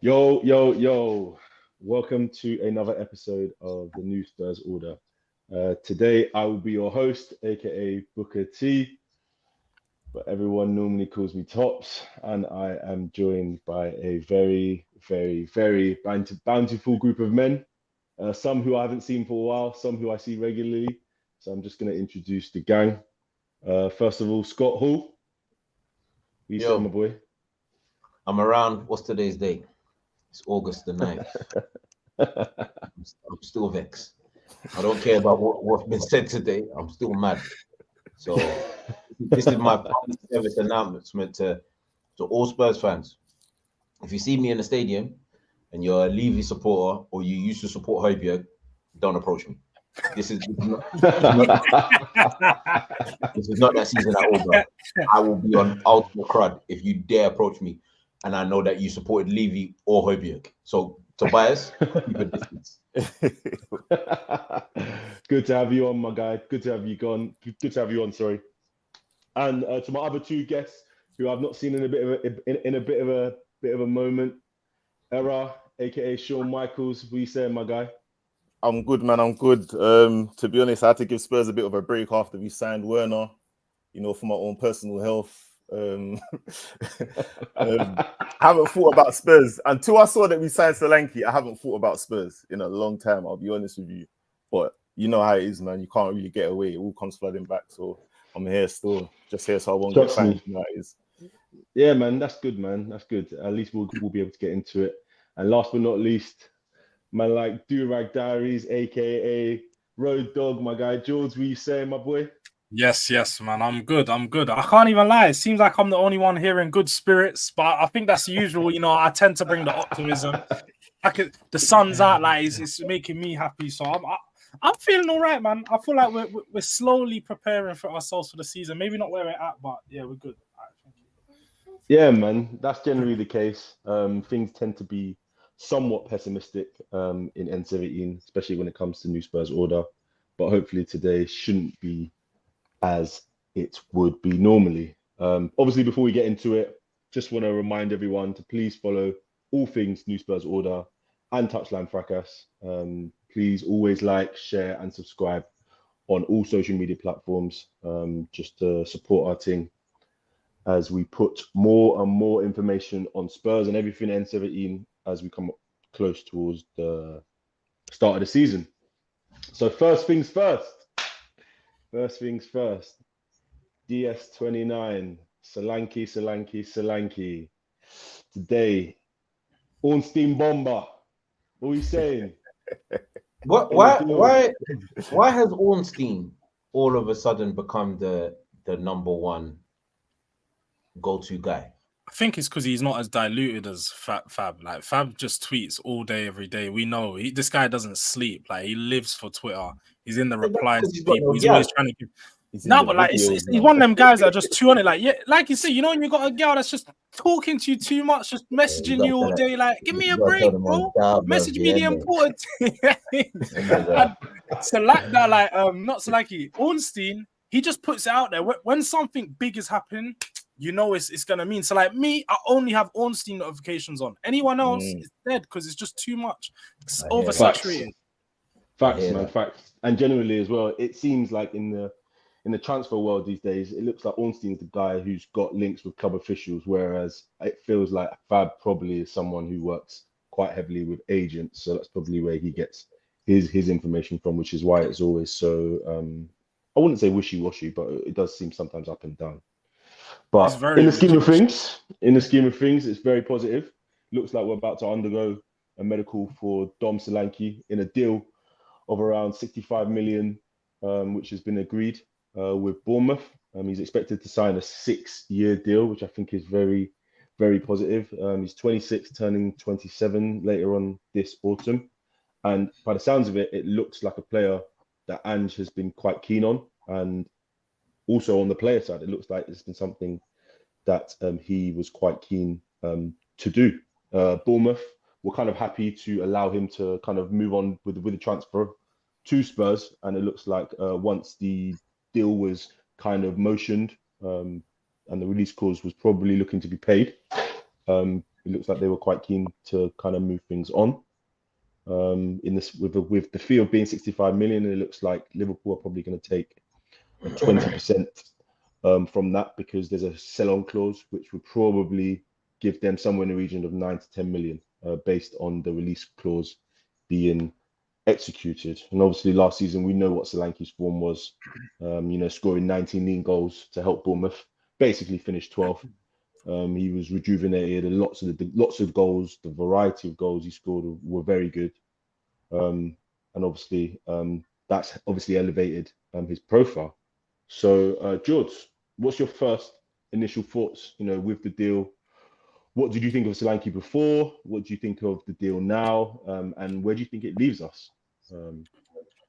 Yo, yo, yo. Welcome to another episode of the New Spurs Order. Today, I will be your host, aka Booker T, but everyone normally calls me Tops, and I am joined by a very bountiful group of men. Some who I haven't seen for a while, some who I see regularly. So I'm just going to introduce the gang. First of all, Scott Hall. You say, my Yo, boy. I'm around. What's today's date? It's August the 9th. I'm still vexed. I don't care about what's been said today. I'm still mad. So this is my public service announcement to all Spurs fans. If you see me in the stadium and you're a Levy supporter or you used to support Højbjerg, don't approach me. This is not that season at all, bro. I will be on ultimate crud if you dare approach me, and I know that you supported Levy or Højbjerg. So Tobias, keep a distance. Good to have you on, my guy. Good to have you gone. Good to have you on. Sorry. And to my other two guests, who I've not seen in a bit of a moment, Era, aka Shawn Michaels. What you saying, my guy? I'm good, man. I'm good. To be honest, I had to give Spurs a bit of a break after we signed Werner, for my own personal health. I haven't thought about Spurs until I saw that we signed Solanke. I haven't thought about Spurs in a long time. I'll be honest with you, but you know how it is, man. You can't really get away. It all comes flooding back. So I'm here still, just here, so I won't get fined. You know how it is. Yeah, man. That's good, man. That's good. At least we'll be able to get into it. And last but not least, man, like Durag Diaries, aka Road Dog, my guy. George, what you saying, my boy? Yes, man. I'm good. I can't even lie. It seems like I'm the only one here in good spirits, but I think that's usual. I tend to bring the optimism. The sun's out, like it's making me happy. So I'm feeling all right, man. I feel like we're slowly preparing for ourselves for the season. Maybe not where we're at, but yeah, we're good. All right, thank you. Yeah, man. That's generally the case. Things tend to be somewhat pessimistic in N17, especially when it comes to New Spurs Order. But hopefully today shouldn't be as it would be normally. Obviously, before we get into it, just want to remind everyone to please follow all things New Spurs Order and Touchline Fracas. Please always like, share, and subscribe on all social media platforms just to support our team as we put more and more information on Spurs and everything N17 as we come close towards the start of the season. So first things first. First things first. DS29. Solanke. Today, Ornstein Bomber. What are we saying? Why has Ornstein all of a sudden become the number one go-to guy? I think it's because he's not as diluted as Fab. Like Fab just tweets all day, every day. We know this guy doesn't sleep. Like he lives for Twitter. He's in the replies to people. He's always trying to give. No, but like he's one of them guys that are just too on it. Like like you say, when you got a girl that's just talking to you too much, just messaging you all day. Like, give me a break, bro. Message me the important thing. So like that, not so like Ornstein. He just puts it out there when something big is happening. It's gonna mean. So like me, I only have Ornstein notifications on. Anyone else is dead because it's just too much. It's oversaturated. Facts, man, facts. And generally as well, it seems like in the transfer world these days, it looks like Ornstein's the guy who's got links with club officials, whereas it feels like Fab probably is someone who works quite heavily with agents. So that's probably where he gets his information from, which is why it's always so I wouldn't say wishy-washy, but it does seem sometimes up and down. But in the scheme of things, it's very positive. Looks like we're about to undergo a medical for Dom Solanke in a deal of around 65 million, which has been agreed with Bournemouth. He's expected to sign a 6-year deal, which I think is very, very positive. He's 26, turning 27 later on this autumn. And by the sounds of it, it looks like a player that Ange has been quite keen on. And also on the player side, it looks like it's been something that he was quite keen to do. Bournemouth were kind of happy to allow him to kind of move on with the transfer to Spurs, and it looks like once the deal was kind of motioned and the release clause was probably looking to be paid, it looks like they were quite keen to kind of move things on. In this with the fee of being 65 million, it looks like Liverpool are probably going to take 20% from that, because there's a sell-on clause which would probably give them somewhere in the region of 9 to 10 million based on the release clause being executed. And obviously last season we know what Solanke's form was, scoring 19 league goals to help Bournemouth basically finish 12th. He was rejuvenated, and lots of goals, the variety of goals he scored were very good. And obviously that's obviously elevated his profile. So George, what's your first initial thoughts, with the deal? What did you think of Solanke before? What do you think of the deal now? And where do you think it leaves us?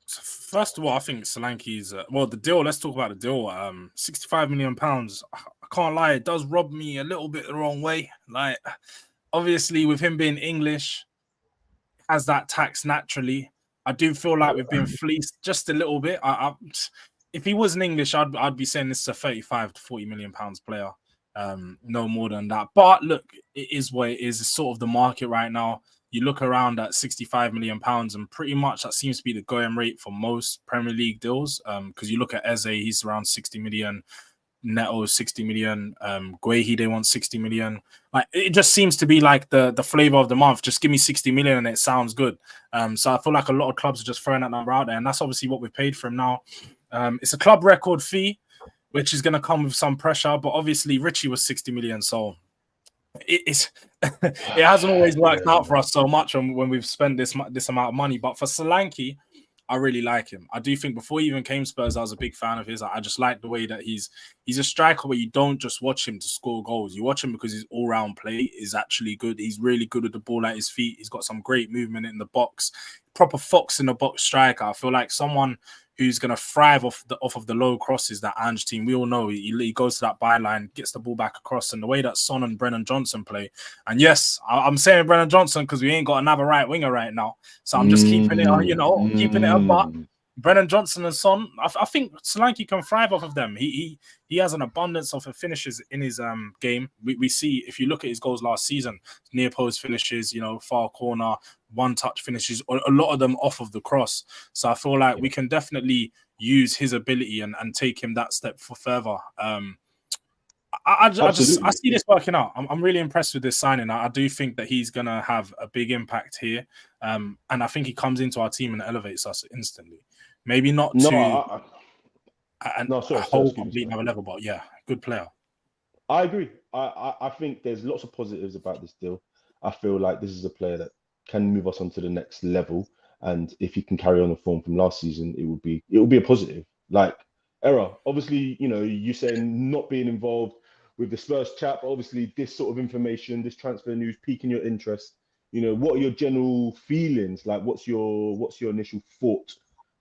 First of all, I think Solanke's the deal. Let's talk about the deal. £65 million. I can't lie, it does rub me a little bit the wrong way. Like, obviously, with him being English, has that tax naturally. I do feel like we've been fleeced just a little bit. If he wasn't English, I'd be saying this is a 35 to 40 million pounds player. No more than that. But look, it is what it is. It's sort of the market right now. You look around at 65 million pounds, and pretty much that seems to be the going rate for most Premier League deals. Because you look at Eze, he's around 60 million. Neto 60 million. Guehi, they want 60 million. Like, it just seems to be like the flavor of the month. Just give me 60 million and it sounds good. So I feel like a lot of clubs are just throwing that number out there, and that's obviously what we've paid for him now. It's a club record fee, which is going to come with some pressure, but obviously Richie was 60 million, so it hasn't always worked out for us so much when we've spent this amount of money. But for Solanke, I really like him. I do think before he even came Spurs, I was a big fan of his. I just like the way that he's a striker where you don't just watch him to score goals. You watch him because his all-round play is actually good. He's really good with the ball at his feet. He's got some great movement in the box. Proper fox in the box striker. I feel like someone who's going to thrive off of the low crosses that Ange team. We all know he goes to that byline, gets the ball back across, and the way that Son and Brennan Johnson play. And yes, I'm saying Brennan Johnson because we ain't got another right winger right now. So I'm just keeping it, keeping it apart. Brennan Johnson and Son, I think Solanke can thrive off of them. He has an abundance of finishes in his game. We see, if you look at his goals last season, near post finishes, far corner, one-touch finishes, a lot of them off of the cross. So I feel like we can definitely use his ability and take him that step further. I see this working out. I'm really impressed with this signing. I do think that he's going to have a big impact here. And I think he comes into our team and elevates us instantly. Maybe not a whole complete another level, but yeah, good player. I agree. I think there's lots of positives about this deal. I feel like this is a player that can move us on to the next level, and if he can carry on the form from last season, it will be a positive. Like, Era, obviously, you saying not being involved with the Spurs chat, but obviously this sort of information, this transfer news piquing your interest. What are your general feelings? Like, what's your initial thought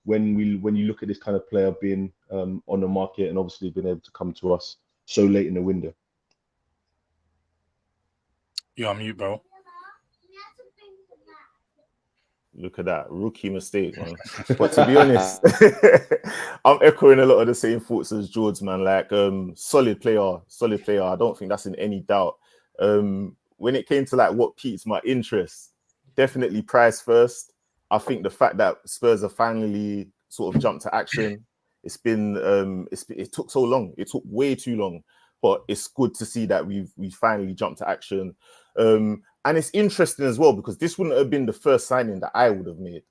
when you look at this kind of player being on the market and obviously being able to come to us so late in the window? You're on mute, bro. Look at that rookie mistake, man. But to be honest, I'm echoing a lot of the same thoughts as George, man. Like, solid player. I don't think that's in any doubt. When it came to like what piqued my interest, definitely price first. I think the fact that Spurs have finally sort of jumped to action. It took so long. It took way too long, but it's good to see that we finally jumped to action. And it's interesting as well because this wouldn't have been the first signing that I would have made.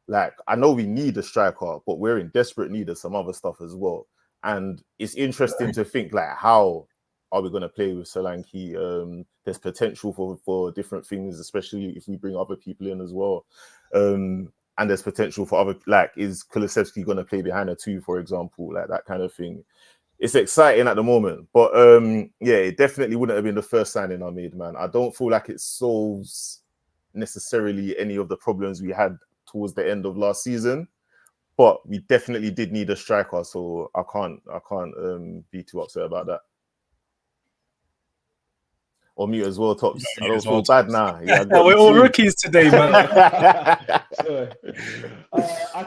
Like, I know we need a striker, but we're in desperate need of some other stuff as well. And it's interesting to think, like, how are we going to play with Solanke? There's potential for different things, especially if we bring other people in as well. And there's potential for other, like, is Kulusevski going to play behind a 2, for example? Like, that kind of thing. It's exciting at the moment, but it definitely wouldn't have been the first signing I made, man. I don't feel like it solves necessarily any of the problems we had towards the end of last season, but we definitely did need a striker, so I can't be too upset about that. Or mute as well, Tops. I don't feel bad now. Yeah, we're all rookies today, man. I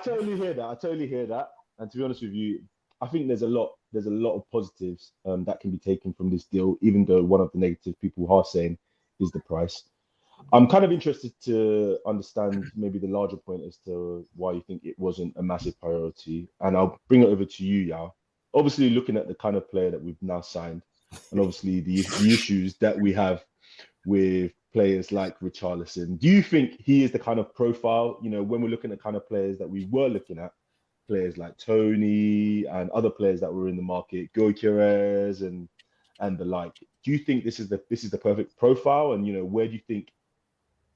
totally hear that. And to be honest with you, I think there's a lot of positives that can be taken from this deal, even though one of the negative people are saying is the price. I'm kind of interested to understand maybe the larger point as to why you think it wasn't a massive priority. And I'll bring it over to you, Yao. Obviously, looking at the kind of player that we've now signed, and obviously the issues that we have with players like Richarlison, do you think he is the kind of profile, when we're looking at kind of players that we were looking at, players like Tony and other players that were in the market, Gyökeres and the like, do you think this is the perfect profile? And where do you think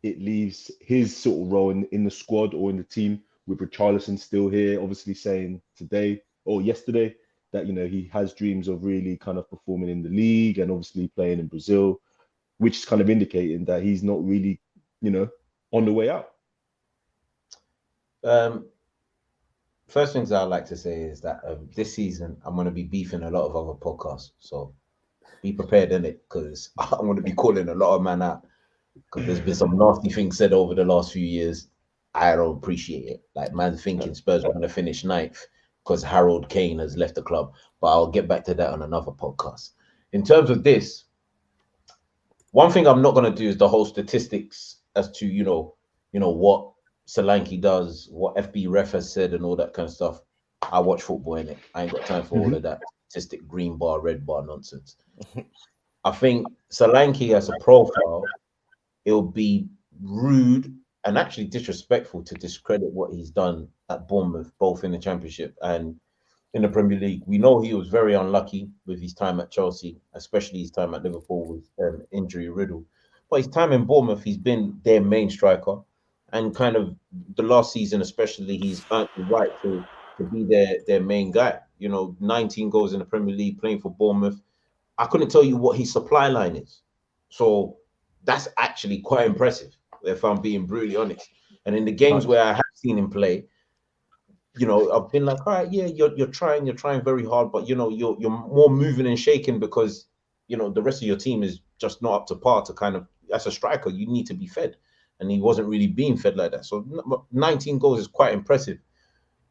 it leaves his sort of role in the squad or in the team, with Richarlison still here, obviously saying today or yesterday that he has dreams of really kind of performing in the league and obviously playing in Brazil, which is kind of indicating that he's not really on the way out. First things I'd like to say is that this season I'm going to be beefing a lot of other podcasts, so be prepared in it, because I'm going to be calling a lot of man out, because there's been some nasty things said over the last few years. I don't appreciate it. Like, man thinking Spurs were going to finish 9th because Harold Kane has left the club. But I'll get back to that on another podcast. In terms of this, one thing I'm not going to do is the whole statistics as to, what Solanke does, what FB ref has said and all that kind of stuff. I watch football in it. I ain't got time for all of that statistic green bar, red bar nonsense. I think Solanke as a profile, it'll be rude and actually disrespectful to discredit what he's done at Bournemouth, both in the Championship and in the Premier League. We know he was very unlucky with his time at Chelsea, especially his time at Liverpool with injury riddle. But his time in Bournemouth, he's been their main striker. And kind of the last season, especially, he's earned the right to be their main guy. 19 goals in the Premier League, playing for Bournemouth. I couldn't tell you what his supply line is. So that's actually quite impressive, if I'm being brutally honest. And in the games where I have seen him play, I've been like, all right, yeah, you're trying very hard, but you're more moving and shaking because the rest of your team is just not up to par to kind of, as a striker, you need to be fed. And he wasn't really being fed like that. So 19 goals is quite impressive.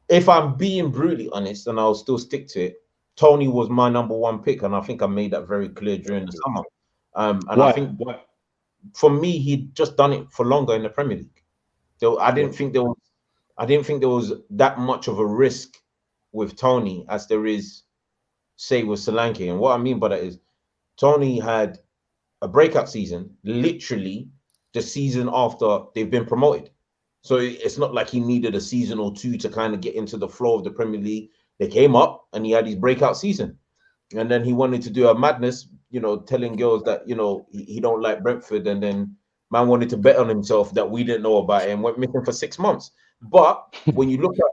If I'm being brutally honest, and I'll still stick to it, Tony was my number 1 pick, and I think I made that very clear during the summer. Why? I think for me, he'd just done it for longer in the Premier League. I didn't think there was that much of a risk with Tony as there is, say, with Solanke. And what I mean by that is, Tony had a breakout season, literally the season after they've been promoted. So it's not like he needed a season or two to kind of get into the flow of the Premier League. They came up and he had his breakout season. And then he wanted to do a madness, telling girls that, he don't like Brentford. And then man wanted to bet on himself that we didn't know about it and went missing for 6 months. But when you look at,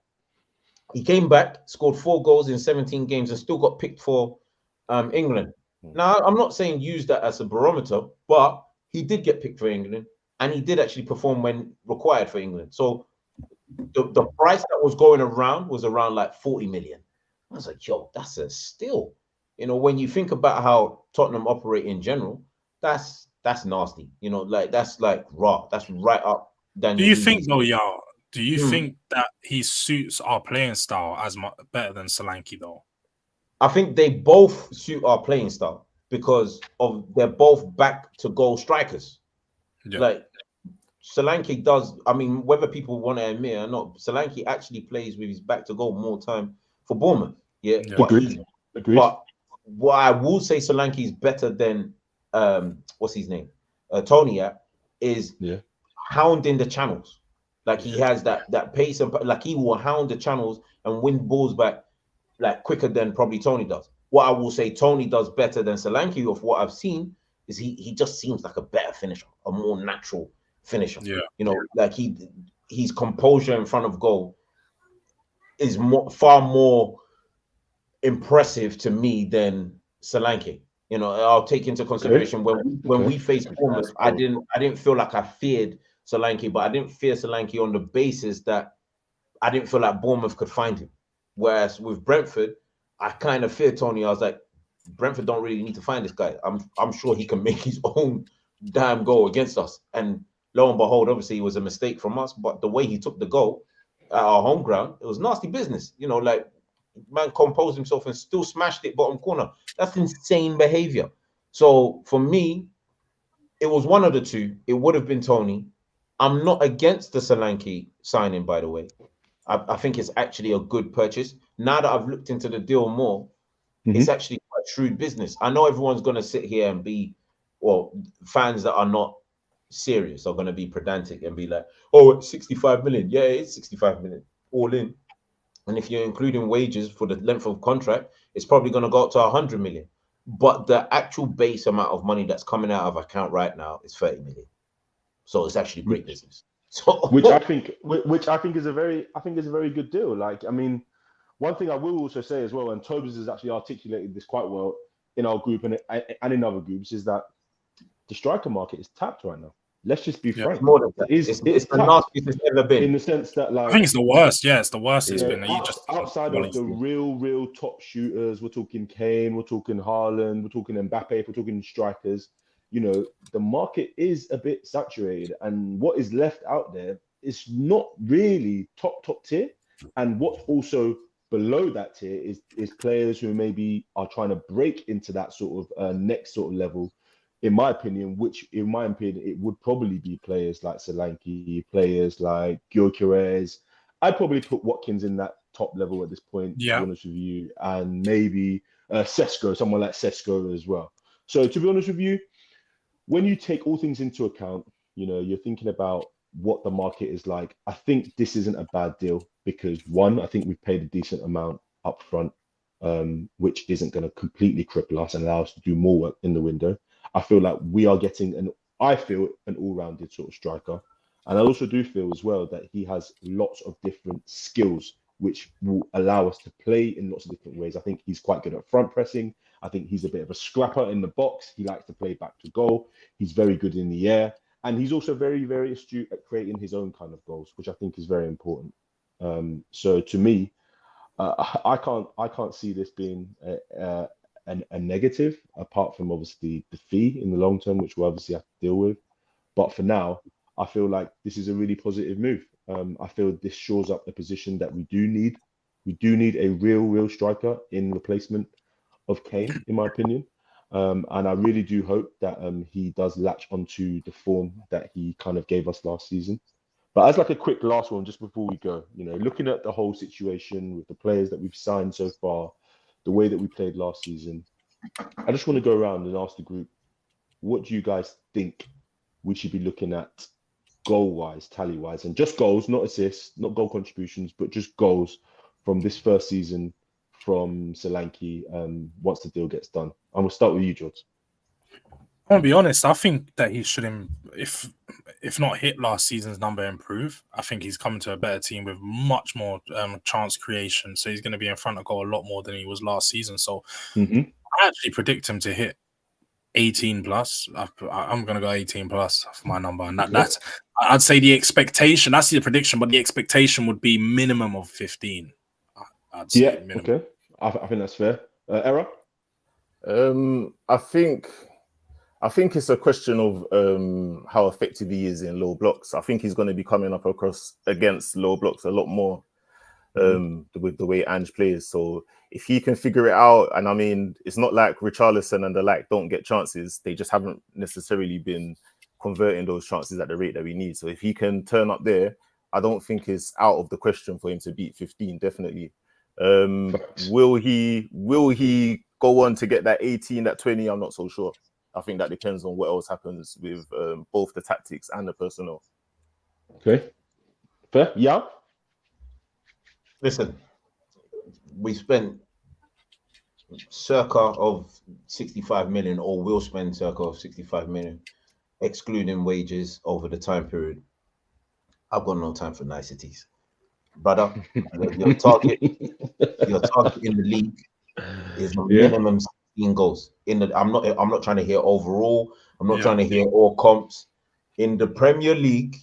he came back, scored 4 goals in 17 games and still got picked for England. Now, I'm not saying use that as a barometer, but he did get picked for England and he did actually perform when required for England. So the price that was going around was around like 40 million. I was like, yo, that's a steal. When you think about how Tottenham operate in general, that's nasty. That's like raw. That's right up. Do you think though, Yao? Do you think that he suits our playing style as better than Solanke though? I think they both suit our playing style because they're both back to goal strikers. Yeah. Like Solanke does. I mean, whether people want to admit it or not, Solanke actually plays with his back to goal more time for Bournemouth. Yeah. Agreed. But what I will say, Solanke is better than what's his name, Tony is hounding the channels. Like he has that pace and like he will hound the channels and win balls back like quicker than probably Tony does. What I will say Tony does better than Solanke of what I've seen is he just seems like a better finisher, a more natural finisher. Yeah. Like his composure in front of goal is far more impressive to me than Solanke. I'll take into consideration when we faced Bournemouth, I didn't feel like I feared Solanke, but I didn't fear Solanke on the basis that I didn't feel like Bournemouth could find him. Whereas with Brentford, I kind of feared Tony. I was like, Brentford don't really need to find this guy. I'm sure he can make his own damn goal against us. And lo and behold, obviously it was a mistake from us, but the way he took the goal at our home ground, it was nasty business. Like man composed himself and still smashed it bottom corner. That's insane behavior. So for me, it was one of the two. It would have been Tony. I'm not against the Solanke signing, by the way. I think it's actually a good purchase. Now that I've looked into the deal more, it's actually quite shrewd business. I know everyone's going to sit here and be, well, fans that are not serious are going to be pedantic and be like, oh, it's 65 million. Yeah, it's 65 million all in. And if you're including wages for the length of contract, it's probably going to go up to 100 million. But the actual base amount of money that's coming out of account right now is 30 million. So it's actually great business. So which I think is a very good deal. Like, I mean, one thing I will also say as well, and Tobes has actually articulated this quite well in our group and in other groups, is that the striker market is tapped right now. Let's just be frank. More than that. It's the nastiest it's ever been. In the sense that, like, I think it's the worst. Yeah, it's the worst it's been. Outside of the real top shooters, we're talking Kane, we're talking Haaland, we're talking Mbappe, we're talking strikers. You know, the market is a bit saturated, and what is left out there is not really top tier. And what's also below that tier is players who maybe are trying to break into that sort of next sort of level. In my opinion, it would probably be players like Solanke, players like Gyökeres. I'd probably put Watkins in that top level at this point, to be honest with you, and maybe Sesko, someone like Sesko as well. So, to be honest with you, when you take all things into account, you know, you're thinking about what the market is like. I think this isn't a bad deal because, one, I think we've paid a decent amount up front, which isn't going to completely cripple us and allow us to do more work in the window. I feel like we are getting an all-rounded sort of striker. And I also do feel as well that he has lots of different skills which will allow us to play in lots of different ways. I think he's quite good at front pressing. I think he's a bit of a scrapper in the box. He likes to play back to goal. He's very good in the air. And he's also very, very astute at creating his own kind of goals, which I think is very important. So to me, I can't see this being a negative, apart from obviously the fee in the long term, which we'll obviously have to deal with. But for now, I feel like this is a really positive move. I feel this shores up the position that we do need. We do need a real striker in replacement of Kane, in my opinion. And I really do hope that he does latch onto the form that he kind of gave us last season. But as like a quick last one, just before we go, you know, looking at the whole situation with the players that we've signed so far, the way that we played last season, I just want to go around and ask the group, what do you guys think we should be looking at goal-wise, tally-wise, and just goals, not assists, not goal contributions, but just goals from this first season from Solanke once the deal gets done? And we'll start with you, George. I want to be honest, I think that he should, if not hit last season's number, improve. I think he's coming to a better team with much more chance creation. So he's going to be in front of goal a lot more than he was last season. So I actually predict him to hit 18 plus. I'm going to go 18 plus for my number. And that's, I'd say the expectation, that's the prediction, but the expectation would be minimum of 15. I'd say minimum. Okay. I think that's fair. Era? I think it's a question of how effective he is in low blocks. I think he's going to be coming up against low blocks a lot more with the way Ange plays. So if he can figure it out, and I mean, it's not like Richarlison and the like don't get chances. They just haven't necessarily been converting those chances at the rate that we need. So if he can turn up there, I don't think it's out of the question for him to beat 15, definitely. Will he go on to get that 18, that 20? I'm not so sure. I think that depends on what else happens with both the tactics and the personnel. Okay. Fair. Yeah. Listen, we spent circa of 65 million, or will spend circa of 65 million, excluding wages over the time period. I've got no time for niceties. Brother, your target in the league is minimum 16 goals. I'm not trying to hear overall. I'm not trying to hear all comps. In the Premier League,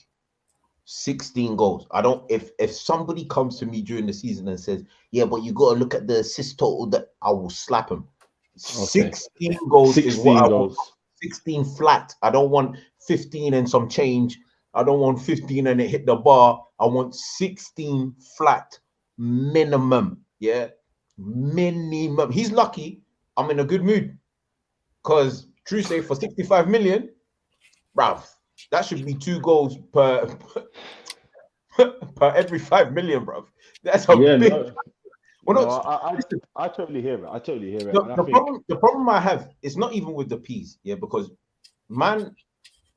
16 goals. I don't. If somebody comes to me during the season and says, "Yeah, but you got to look at the assist total," that I will slap him. Okay. 16 goals 16 is what I want. 16 flat. I don't want 15 and some change. I don't want 15 and it hit the bar. I want 16 flat minimum. Yeah, minimum. He's lucky I'm in a good mood, because true say for 65 million, bruv, that should be 2 goals per per every 5 million, bruv. That's a big. No. I totally hear it. I totally hear it. The problem I have is not even with the P's, yeah, because man,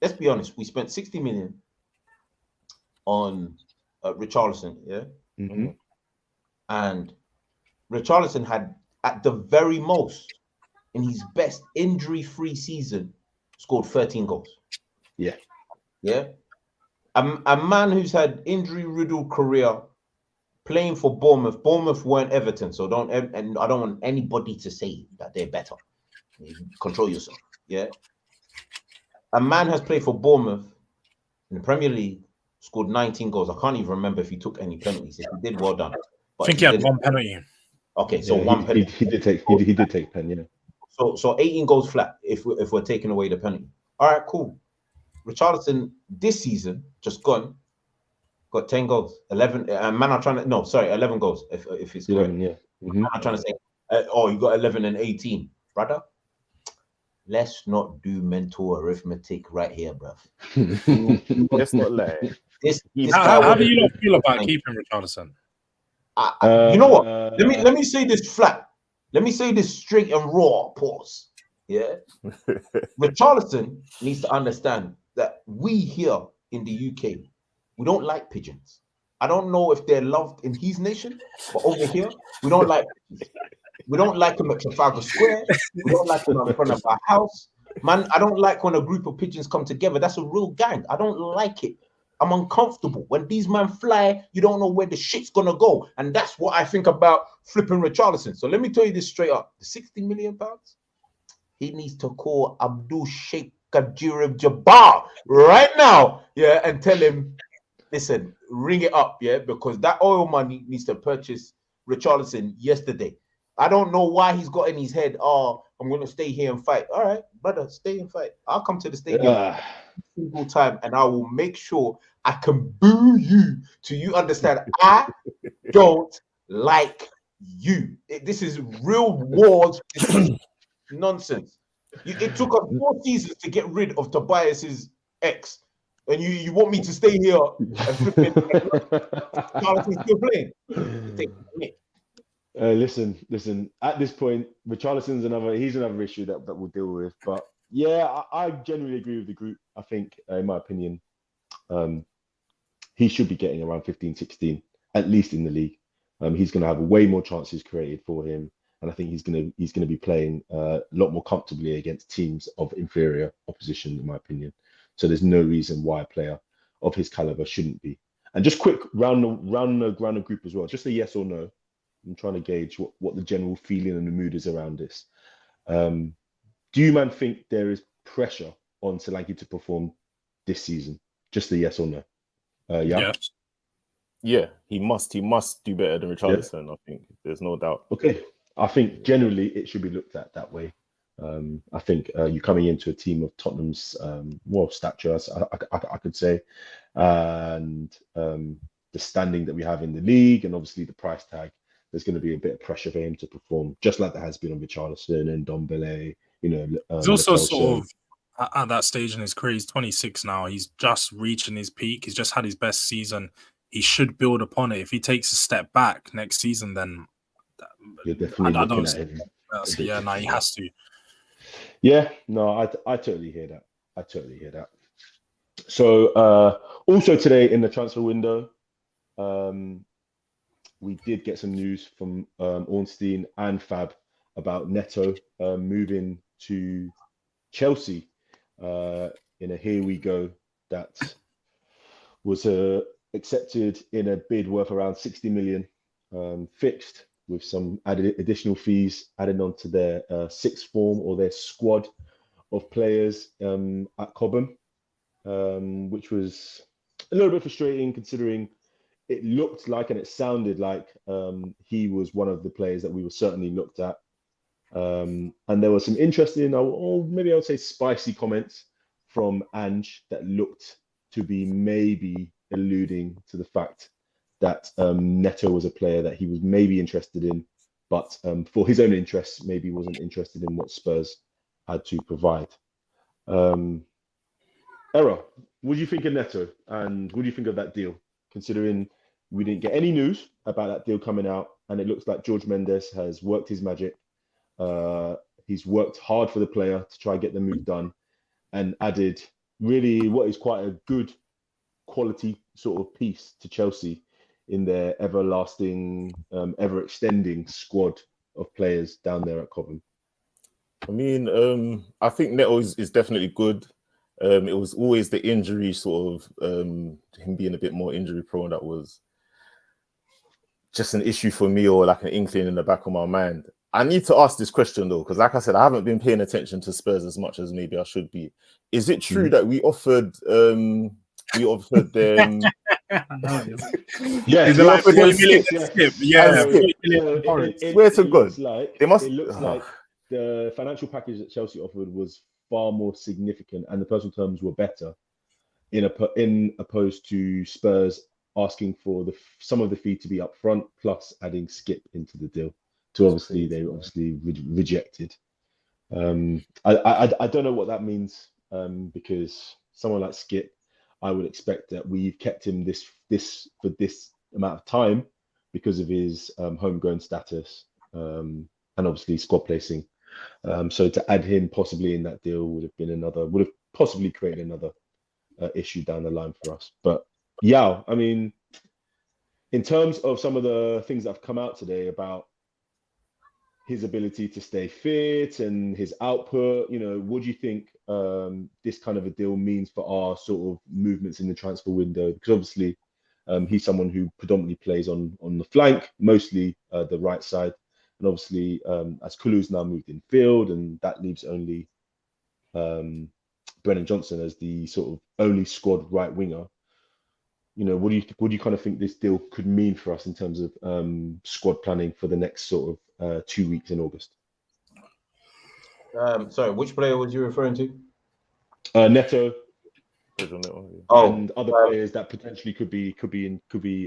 let's be honest, we spent 60 million on Richarlison, yeah, and Richarlison had at the very most in his best injury-free season scored 13 goals. Yeah. A man who's had injury-riddled career playing for Bournemouth. Bournemouth weren't Everton, so and I don't want anybody to say that they're better. You control yourself. Yeah. A man has played for Bournemouth in the Premier League, scored 19 goals. I can't even remember if he took any penalties. If he did, well done. But I think he had 1 penalty. Okay, so one penalty. He did take pen, yeah. So 18 goals flat if we're taking away the penalty. All right, cool. Richarlison this season just got 10 goals, 11. Man, I'm trying to 11 goals if it's 11, yeah. I'm trying to say, you got 11 and 18, brother. Let's not do mental arithmetic right here, bruv. Let's not lie. How do you not feel about keeping Richarlison? You know what? Let me say this flat. Let me say this straight and raw. Pause. Yeah. Richarlison needs to understand that we here in the UK, we don't like pigeons. I don't know if they're loved in his nation, but over here, we don't like pigeons. We don't like them at Trafalgar Square. We don't like them in front of our house. Man, I don't like when a group of pigeons come together. That's a real gang. I don't like it. I'm uncomfortable. When these men fly, you don't know where the shit's going to go. And that's what I think about flipping Richarlison. So let me tell you this straight up. The 60 million pounds, he needs to call Abdul Sheikh Kajirib Jabbar right now, yeah, and tell him, listen, ring it up, yeah, because that oil money needs to purchase Richarlison yesterday. I don't know why he's got in his head, I'm going to stay here and fight. All right, brother, stay and fight. I'll come to the stadium single time and I will make sure I can boo you till you understand I don't like you. This is real wars nonsense. It took us 4 seasons to get rid of Tobias's ex. And you want me to stay here and flipping still playing? Listen. At this point, Richarlison's another issue that we'll deal with. But yeah, I generally agree with the group. I think, in my opinion, he should be getting around 15, 16, at least in the league. He's going to have way more chances created for him, and I think he's going to be playing a lot more comfortably against teams of inferior opposition, in my opinion. So there's no reason why a player of his caliber shouldn't be. And just quick round the group as well, just a yes or no. I'm trying to gauge what the general feeling and the mood is around this. Do you, man, think there is pressure on Solanke to perform this season? Just a yes or no. Yeah, he must do better than Richarlison. Yeah. I think there's no doubt. Okay, I think generally it should be looked at that way. I think you're coming into a team of Tottenham's stature, I could say, and the standing that we have in the league, and obviously the price tag. There's going to be a bit of pressure for him to perform, just like there has been on Richarlison and Ndombele. He's also sort of at that stage in his career. He's 26 now. He's just reaching his peak. He's just had his best season. He should build upon it. If he takes a step back next season, then you're definitely looking at him. He has to. Yeah, no, I totally hear that. So also today in the transfer window, we did get some news from Ornstein and Fab about Neto moving to Chelsea in a here we go that was accepted in a bid worth around 60 million, fixed with some additional fees added onto their sixth form or their squad of players at Cobham, which was a little bit frustrating considering it looked like and it sounded like he was one of the players that we were certainly looked at. And there were some interesting, or maybe I would say spicy comments from Ange that looked to be maybe alluding to the fact that Neto was a player that he was maybe interested in, but for his own interests, maybe wasn't interested in what Spurs had to provide. Error, what do you think of Neto, and what do you think of that deal? Considering we didn't get any news about that deal coming out, and it looks like George Mendes has worked his magic. He's worked hard for the player to try and get the move done, and added really what is quite a good quality sort of piece to Chelsea in their everlasting, ever extending squad of players down there at Cobham. I mean, I think Neto is definitely good. It was always the injury sort of him being a bit more injury prone that was just an issue for me, or like an inkling in the back of my mind. I need to ask this question though, because like I said, I haven't been paying attention to Spurs as much as maybe I should be. Is it true that we offered them? Yeah, we offered them Skip. Skip. Yeah, swear to God, it looks like the financial package that Chelsea offered was far more significant, and the personal terms were better, in opposed to Spurs asking for some of the fee to be up front, plus adding Skip into the deal. They obviously rejected. I don't know what that means, because someone like Skip, I would expect that we've kept him for this amount of time because of his homegrown status, and obviously squad placing. So to add him possibly in that deal would have possibly created another issue down the line for us. But yeah, I mean, in terms of some of the things that have come out today about his ability to stay fit and his output, what do you think this kind of a deal means for our sort of movements in the transfer window? Because obviously he's someone who predominantly plays on the flank, mostly the right side. And obviously, as Kulu's now moved in field, and that leaves only Brennan Johnson as the sort of only squad right winger. What do you kind of think this deal could mean for us in terms of squad planning for the next sort of 2 weeks in August? Sorry, which player was you referring to? Neto. And other players that potentially could be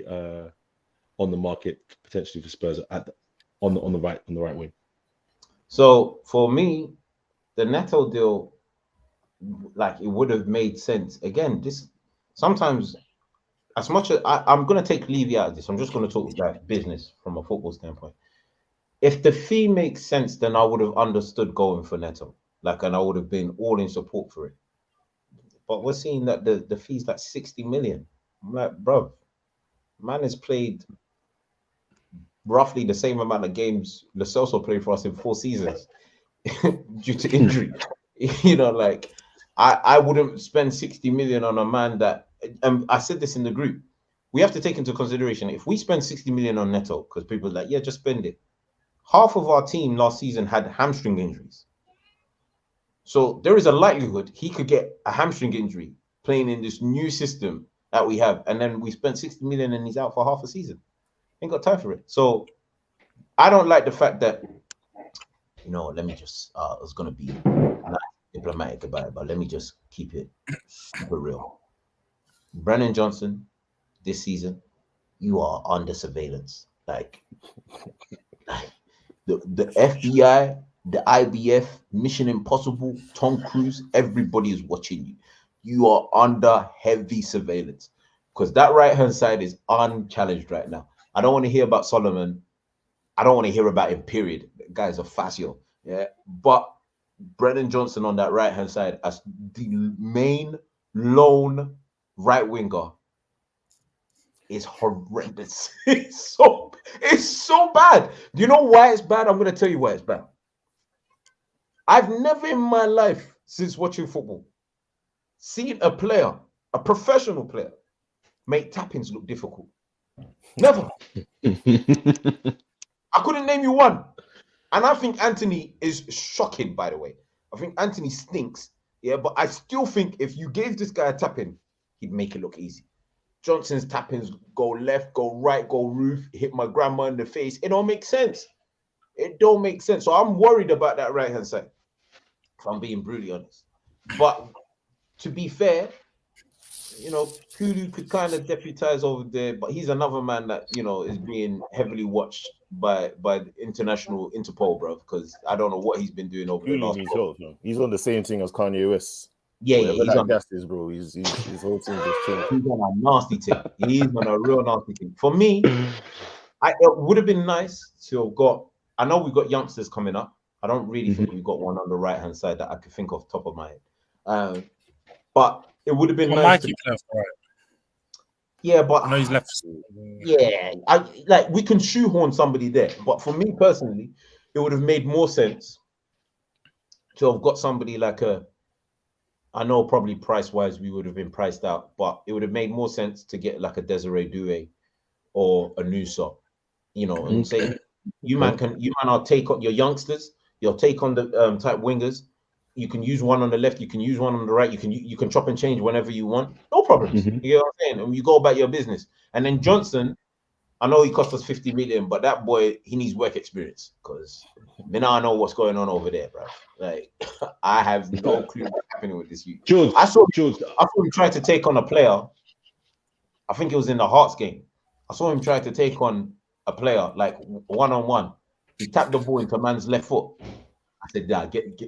on the market potentially for Spurs on the right wing. So for me, the Neto deal, like, it would have made sense. Again, this sometimes, as much as I'm going to take Levy out of this, I'm just going to talk like business from a football standpoint. If the fee makes sense, then I would have understood going for Neto, and I would have been all in support for it. But we're seeing that the fee's like 60 million. I'm like, bro, man has played roughly the same amount of games Lo Celso played for us in 4 seasons due to injury. I wouldn't spend 60 million on a man that, I said this in the group, we have to take into consideration, if we spend 60 million on Neto, because people are like, yeah, just spend it. Half of our team last season had hamstring injuries. So there is a likelihood he could get a hamstring injury playing in this new system that we have. And then we spent 60 million and he's out for half a season. Ain't got time for it. So I don't like the fact that, let me just, I was going to be not diplomatic about it, but let me just keep it super real. Brennan Johnson, this season, you are under surveillance. The FBI, the IBF, Mission Impossible, Tom Cruise, everybody is watching you. You are under heavy surveillance because that right-hand side is unchallenged right now. I don't want to hear about Solomon. I don't want to hear about him, period. The guy's a fascio. Yeah. But Brennan Johnson on that right-hand side as the main lone right winger is horrendous. It's so bad. Do you know why it's bad? I'm going to tell you why it's bad. I've never in my life, since watching football, seen a player, a professional player, make tap-ins look difficult. Never. I couldn't name you one. And I think Anthony is shocking, by the way. I think Anthony stinks. Yeah, but I still think if you gave this guy a tap-in, he'd make it look easy. Johnson's tap-ins go left, go right, go roof, hit my grandma in the face. It don't make sense. It don't make sense. So I'm worried about that right-hand side, if I'm being brutally honest. But to be fair, Kulu could kind of deputize over there, but he's another man that, is being heavily watched by the international Interpol, bro, because I don't know what he's been doing over the last. He's on the same thing as Kanye West. Yeah, Whatever he's that on gas is, bro. His whole team just changed. he's on a nasty thing. He's on a real nasty thing. For me, it would have been nice to have got. I know we've got youngsters coming up. I don't really think we've got one on the right hand side that I could think of top of my head. But it would have been nice to. Right. Yeah, but I know he's left. Yeah, we can shoehorn somebody there. But for me personally, it would have made more sense to have got somebody like I know probably price wise we would have been priced out, but it would have made more sense to get like a Desiree Doué or a Nusa, and say you man are take on your youngsters, you'll take on the type wingers. You can use one on the left, you can use one on the right, you can chop and change whenever you want, no problems. You know what I'm saying? And you go about your business. And then Johnson, I know he cost us 50 million, but that boy, he needs work experience because I know what's going on over there, bro. Like, I have no clue what's happening with this youth. I saw him try to take on a player. I think it was in the Hearts game. I saw him try to take on a player like one-on-one. He tapped the ball into a man's left foot. I said, "Yeah, get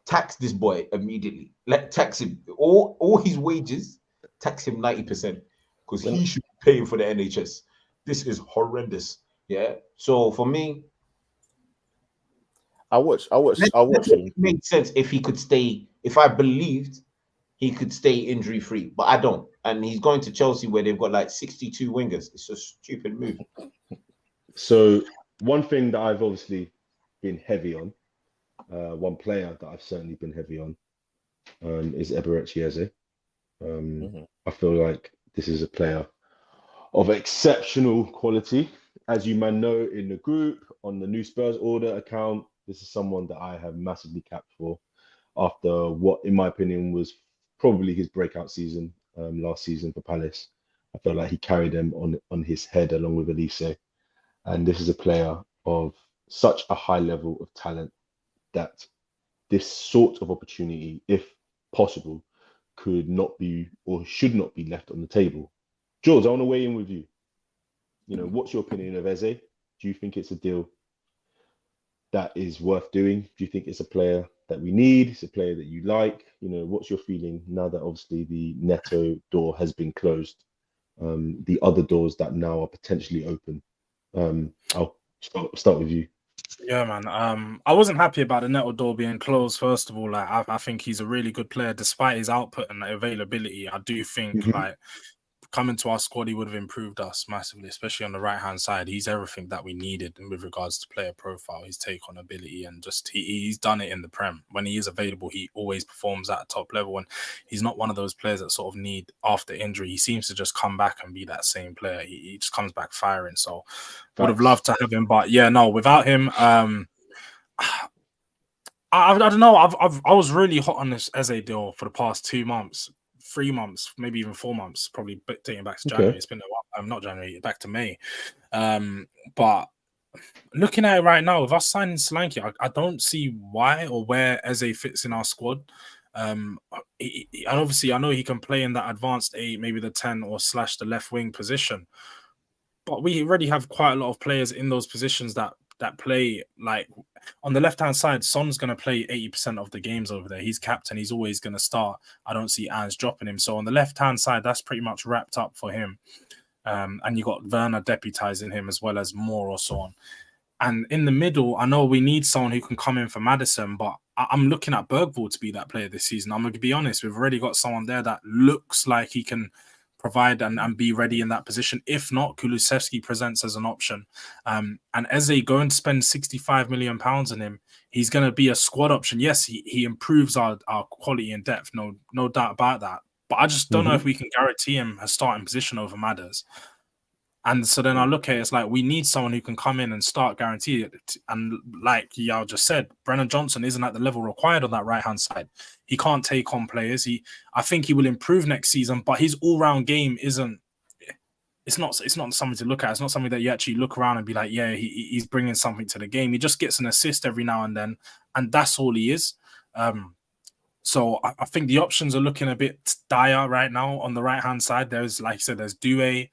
tax this boy immediately. Tax him all his wages. Tax him 90%." Because he should be paying for the NHS. This is horrendous. Yeah. So for me, I watched him. It made sense if he could stay. If I believed he could stay injury free, but I don't. And he's going to Chelsea where they've got like 62 wingers. It's a stupid move. So one thing that I've obviously been heavy on, one player that I've certainly been heavy on, is Eberechi Eze. I feel like this is a player of exceptional quality. As you might know in the group, on the new Spurs order account, this is someone that I have massively capped for after what, in my opinion, was probably his breakout season last season for Palace. I felt like he carried them on his head along with Elise. And this is a player of such a high level of talent that this sort of opportunity, if possible, could not be or should not be left on the table. George, I want to weigh in with you. What's your opinion of Eze? Do you think it's a deal that is worth doing? Do you think it's a player that we need? It's a player that you like? What's your feeling now that obviously the Neto door has been closed? The other doors that now are potentially open. I'll start with you. Yeah, man. I wasn't happy about the Neto door being closed. First of all, like I think he's a really good player, despite his output and availability. I do think like coming to our squad, he would have improved us massively, especially on the right-hand side. He's everything that we needed with regards to player profile, his take on ability, and just he's done it in the Prem. When he is available, he always performs at a top level, and he's not one of those players that sort of need after injury. He seems to just come back and be that same player. He just comes back firing. So would have loved to have him, but yeah, no, without him, I don't know. I was really hot on this Eze deal for the past 2 months. 3 months, maybe even 4 months, probably dating back to January. It's been a while. Not January, back to May. But looking at it right now, with us signing Solanke, I don't see why or where Eze fits in our squad. And obviously, I know he can play in that advanced 8, maybe the 10 or / the left wing position. But we already have quite a lot of players in those positions that play. Like on the left-hand side, Son's going to play 80% of the games over there. He's captain. He's always going to start. I don't see Ange dropping him. So on the left-hand side, that's pretty much wrapped up for him. And you got Werner deputizing him as well as Moore or so on. And in the middle, I know we need someone who can come in for Maddison, but I'm looking at Bergvall to be that player this season. I'm going to be honest. We've already got someone there that looks like he can provide and be ready in that position. If not, Kulusevski presents as an option. And Eze going to spend £65 million on him, he's going to be a squad option. Yes, he improves our quality and depth, no doubt about that. But I just don't know if we can guarantee him a starting position over Madders. And so then I look at it, it's like we need someone who can come in and start guaranteed it. And like Yao just said, Brennan Johnson isn't at the level required on that right-hand side. He can't take on players. I think he will improve next season, but his all-round game isn't. It's not something to look at. It's not something that you actually look around and be like, yeah, he's bringing something to the game. He just gets an assist every now and then, and that's all he is. So I think the options are looking a bit dire right now on the right-hand side. There's, like I said, there's Doué.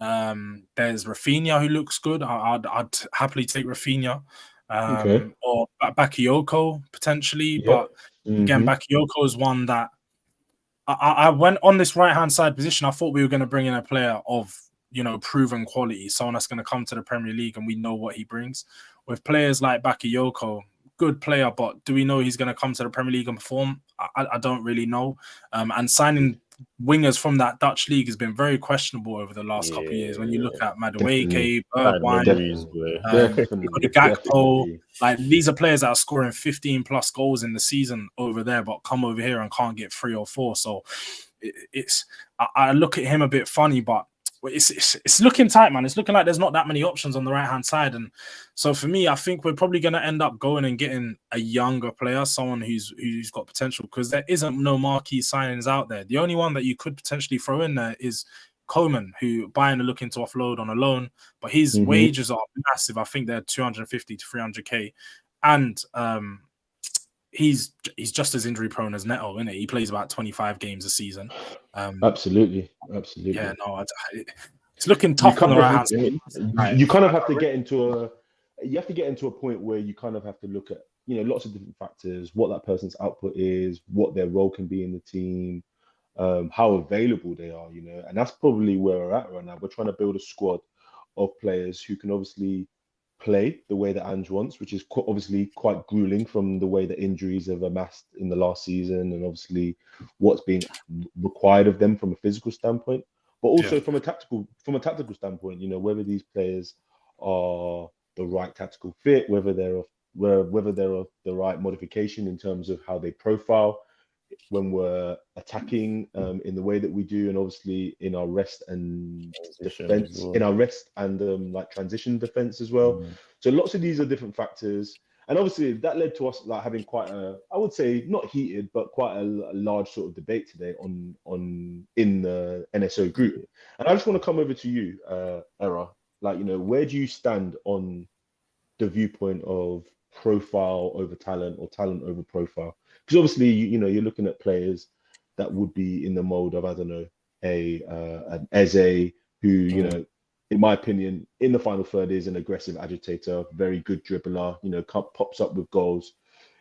There's Rafinha who looks good. I'd happily take Rafinha or Bakayoko potentially, but Again, Bakayoko is one that I went on this right-hand side position. I thought we were going to bring in a player of, proven quality, someone that's going to come to the Premier League and we know what he brings. With players like Bakayoko, good player, but do we know he's going to come to the Premier League and perform? I don't really know. And signing wingers from that Dutch league has been very questionable over the last couple of years. When you look at Madueke, Bergwijn, Gakpo, like these are players that are scoring 15 plus goals in the season over there, but come over here and can't get 3 or 4. So I look at him a bit funny, but it's looking tight, man. It's looking like there's not that many options on the right-hand side. And so for me, I think we're probably going to end up going and getting a younger player, someone who's got potential, because there isn't no marquee signings out there. The only one that you could potentially throw in there is Coleman, who Bayern are looking to offload on a loan, but his wages are massive. I think they're 250 to 300k. And he's just as injury prone as Neto, isn't it? He plays about 25 games a season. Absolutely. Yeah, no, it's looking tough on the right hand side. You kind of have to get into a point where you kind of have to look at, lots of different factors, what that person's output is, what their role can be in the team, how available they are, and that's probably where we're at right now. We're trying to build a squad of players who can obviously play the way that Ange wants, which is obviously quite grueling from the way that injuries have amassed in the last season, and obviously what's being required of them from a physical standpoint, but also from a tactical standpoint. Whether these players are the right tactical fit, whether they're of the right modification in terms of how they profile when we're attacking in the way that we do, and obviously in our rest and defense, like transition defense as well. So lots of these are different factors, and obviously that led to us like having quite I would say not heated, but quite a large sort of debate today in the NSO group. And I just want to come over to you, Era. Like, where do you stand on the viewpoint of profile over talent or talent over profile? Because obviously, you're looking at players that would be in the mold of, I don't know, an Eze, who, in my opinion, in the final third is an aggressive agitator, very good dribbler, pops up with goals.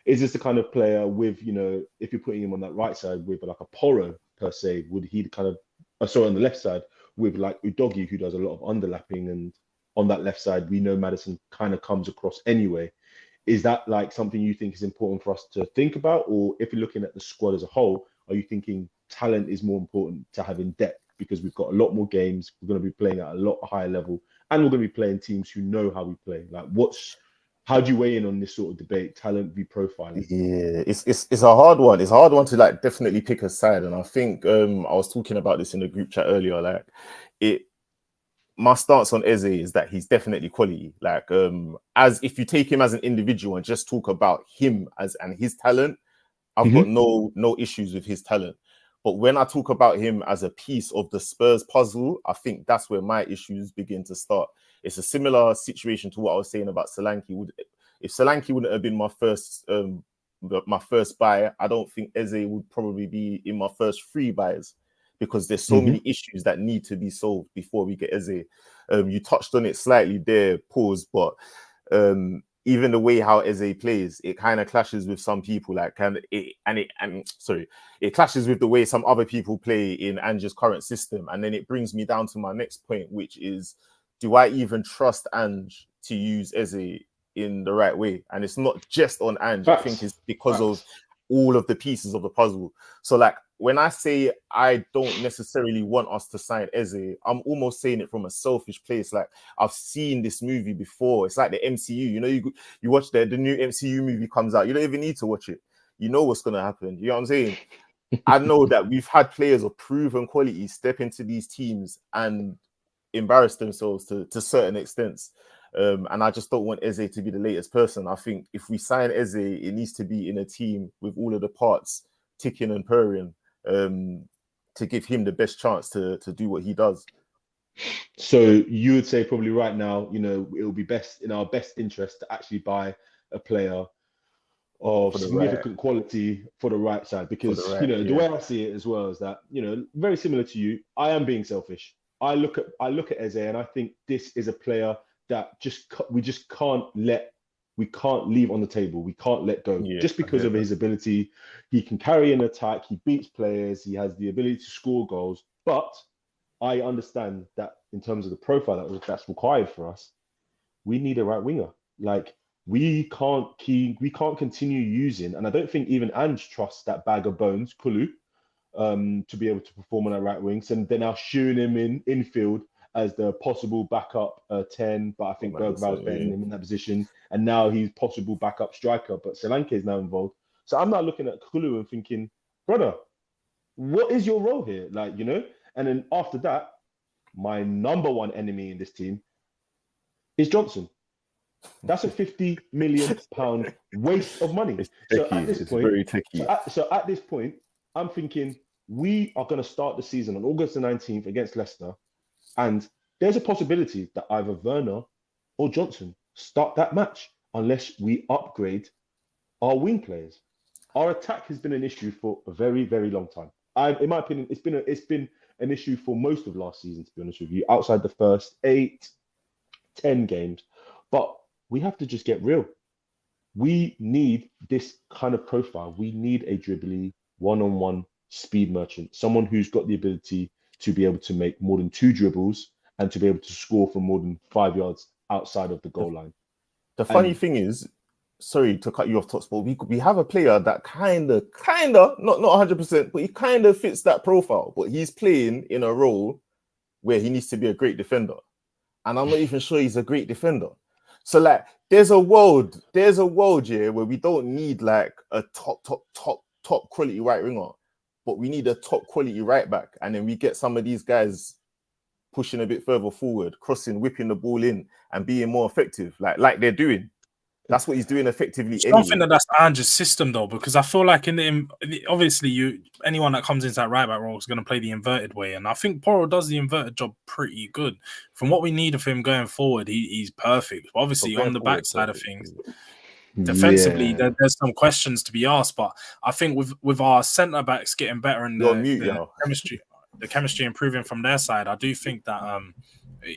Is this the kind of player with, if you're putting him on that right side with like a Porro per se, would he kind of, on the left side with like Udogie, who does a lot of underlapping, and on that left side, we know Maddison kind of comes across anyway. Is that like something you think is important for us to think about? Or if you're looking at the squad as a whole, are you thinking talent is more important to have in depth because we've got a lot more games, we're going to be playing at a lot higher level, and we're going to be playing teams who know how we play? Like, how do you weigh in on this sort of debate, talent v profiling? Yeah, it's a hard one. It's a hard one to like definitely pick a side. And I think I was talking about this in the group chat earlier. Like, my stance on Eze is that he's definitely quality. Like, as if you take him as an individual and just talk about him and his talent, I've got no issues with his talent. But when I talk about him as a piece of the Spurs puzzle, I think that's where my issues begin to start. It's a similar situation to what I was saying about Solanke. If Solanke wouldn't have been my first buy, I don't think Eze would probably be in my first 3 buys, because there's so many issues that need to be solved before we get Eze. You touched on it slightly there, pause, but even the way how Eze plays, it kind of clashes with some people. It clashes with the way some other people play in Ange's current system. And then it brings me down to my next point, which is, do I even trust Ange to use Eze in the right way? And it's not just on Ange. I think it's because of all of the pieces of the puzzle. So like, when I say I don't necessarily want us to sign Eze, I'm almost saying it from a selfish place. Like, I've seen this movie before. It's like the MCU. You watch the new MCU movie comes out. You don't even need to watch it. You know what's going to happen. You know what I'm saying? I know that we've had players of proven quality step into these teams and embarrass themselves to certain extents. And I just don't want Eze to be the latest person. I think if we sign Eze, it needs to be in a team with all of the parts ticking and purring, to give him the best chance to do what he does. So you would say probably right now, it will be in our best interest to actually buy a player of significant quality for the right side, because the way I see it as well is that, very similar to you, I am being selfish. I look at Eze and I think this is a player that we just can't let we can't leave on the table. We can't let go just because of his ability. He can carry an attack. He beats players. He has the ability to score goals. But I understand that in terms of the profile that's required for us, we need a right winger. Like we can't continue using, and I don't think even Ange trusts that bag of bones, Kulu, to be able to perform on that right wing. So they're now shooing him in infield as the possible backup 10, but I think Bergval's better than him in that position. And now he's possible backup striker, but Solanke is now involved. So I'm not looking at Kulu and thinking, brother, what is your role here? Like, you know? And then after that, my number one enemy in this team is Johnson. That's a £50 million waste of money. It's very techy. So at this point, I'm thinking we are going to start the season on August the 19th against Leicester. And there's a possibility that either Werner or Johnson start that match unless we upgrade our wing players. Our attack has been an issue for a very, very long time. In my opinion, it's been an issue for most of last season, to be honest with you, outside the first 8-10 games. But we have to just get real. We need this kind of profile. We need a dribbly, one-on-one speed merchant, someone who's got the ability to be able to make more than 2 dribbles and to be able to score from more than 5 yards outside of the goal line. The funny thing is, sorry to cut you off, Top Sport, we have a player that kind of, not 100%, but he kind of fits that profile. But he's playing in a role where he needs to be a great defender. And I'm not even sure he's a great defender. So like, there's a world, where we don't need like a top quality right winger, but we need a top quality right back. And then we get some of these guys pushing a bit further forward, crossing, whipping the ball in and being more effective, like they're doing. That's what he's doing effectively. I don't think that's Ange's system though, because I feel like obviously anyone that comes into that right back role is going to play the inverted way, and I think Porro does the inverted job pretty good. From what we need of him going forward, he's perfect. But obviously, on the backside of things, defensively, there's some questions to be asked. But I think with our centre backs getting better and the chemistry improving from their side, I do think that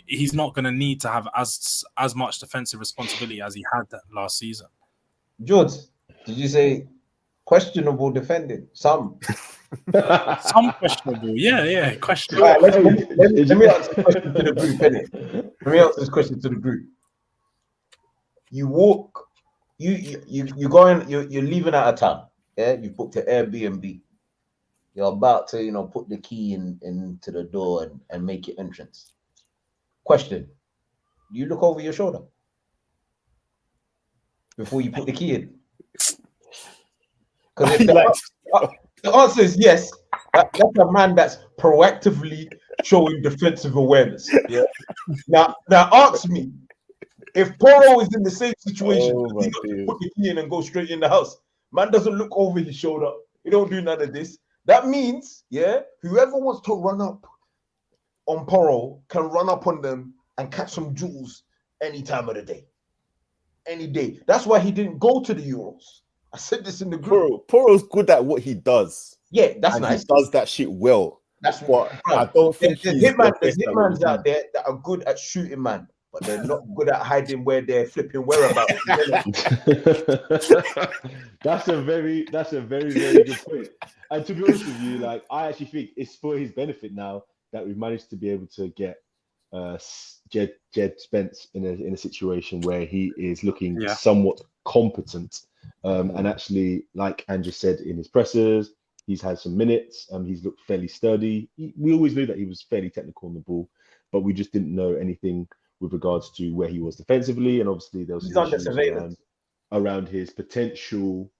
he's not going to need to have as much defensive responsibility as he had that last season. George, did you say questionable defending? Some questionable, yeah, questionable. Right, let me answer the question to the group, innit? Let me answer this question to the group. You walk, you go in, you're leaving out of town. Yeah, you booked an Airbnb. You're about to, put the key into the door and make your entrance. Question: do you look over your shoulder before you put the key in? Because if the answer is yes, that's a man that's proactively showing defensive awareness. Yeah. Now ask me, if Porro is in the same situation, he's got to put the key in and go straight in the house. Man doesn't look over his shoulder. He don't do none of this. That means, whoever wants to run up on Porro can run up on them and catch some jewels any time of the day. Any day. That's why he didn't go to the Euros. I said this in the group. Poro's good at what he does. Yeah, that's nice. He does that shit well. That's what I don't think there's hitmans out there that are good at shooting man, but they're not good at hiding where they're flipping whereabouts. That's a very, very good point. And to be honest with you, like I actually think it's for his benefit now that we've managed to be able to get Jed Spence in a situation where he is looking somewhat competent. And actually, like Andrew said in his pressers, he's had some minutes. He's looked fairly sturdy. We always knew that he was fairly technical on the ball, but we just didn't know anything with regards to where he was defensively. And obviously, there was some issues around his potential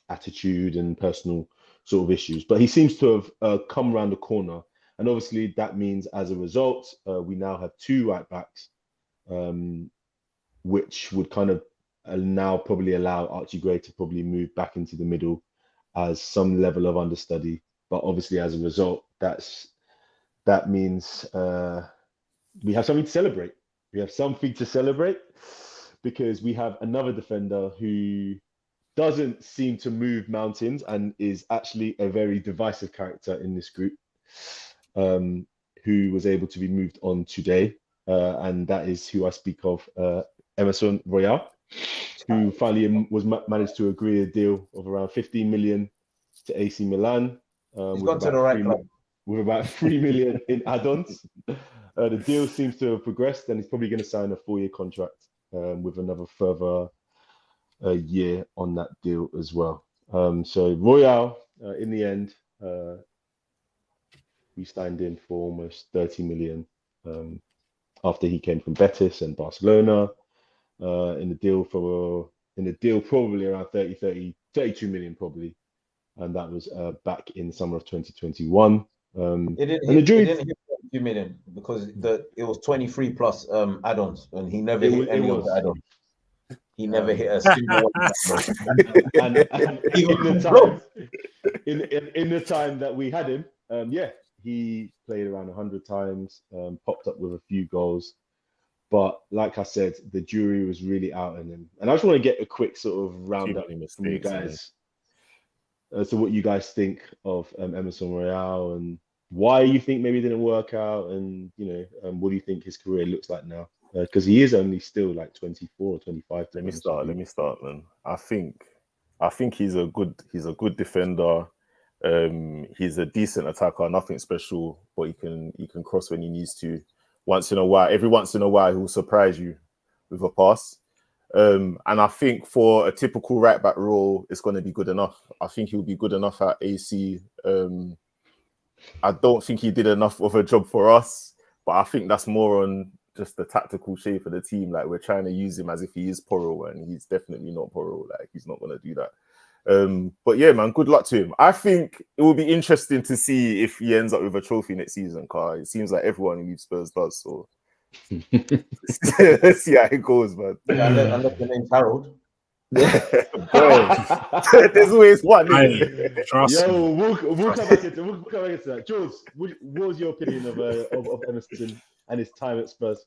attitude and personal sort of issues. But he seems to have come around the corner. And obviously, that means as a result, we now have 2 right backs, which would kind of now probably allow Archie Gray to probably move back into the middle as some level of understudy. But obviously, as a result, that means we have something to celebrate. We have something to celebrate because we have another defender who doesn't seem to move mountains and is actually a very divisive character in this group, who was able to be moved on today. And that is who I speak of, Emerson Royal. who finally managed to agree a deal of around 15 million to AC Milan. He's gone to the right club. With about 3 million in add-ons. The deal seems to have progressed, and he's probably going to sign a 4-year contract with another further year on that deal as well. So Royal, in the end, we signed in for almost 30 million after he came from Betis and Barcelona. In the deal probably around 32 million probably, and that was back in the summer of 2021. It didn't hit 32 million because it was 23 plus add-ons, and he never hit any of the add-ons. He never hit a single one. And in the time that we had him, he played around 100 times, popped up with a few goals. But like I said, the jury was really out on him. And I just want to get a quick sort of roundup from you guys as to what you guys think of Emerson Royal and why you think maybe it didn't work out, and what do you think his career looks like now? Because he is only still like 24 or 25. Let me start, man. I think he's a good defender. He's a decent attacker, nothing special, but he can cross when he needs to. Every once in a while, he'll surprise you with a pass. And I think for a typical right back role, it's going to be good enough. I think he'll be good enough at AC. I don't think he did enough of a job for us, but I think that's more on just the tactical shape of the team. Like, we're trying to use him as if he is Porro, and he's definitely not Porro. Like, he's not going to do that. But yeah, man, good luck to him. I think it will be interesting to see if he ends up with a trophy next season, because it seems like everyone who leaves Spurs does. So let's see how it goes, man. Unless the name's Harold. There's always one. Yo, we'll come back into that. Jules, what was your opinion of Emerson and his time at Spurs?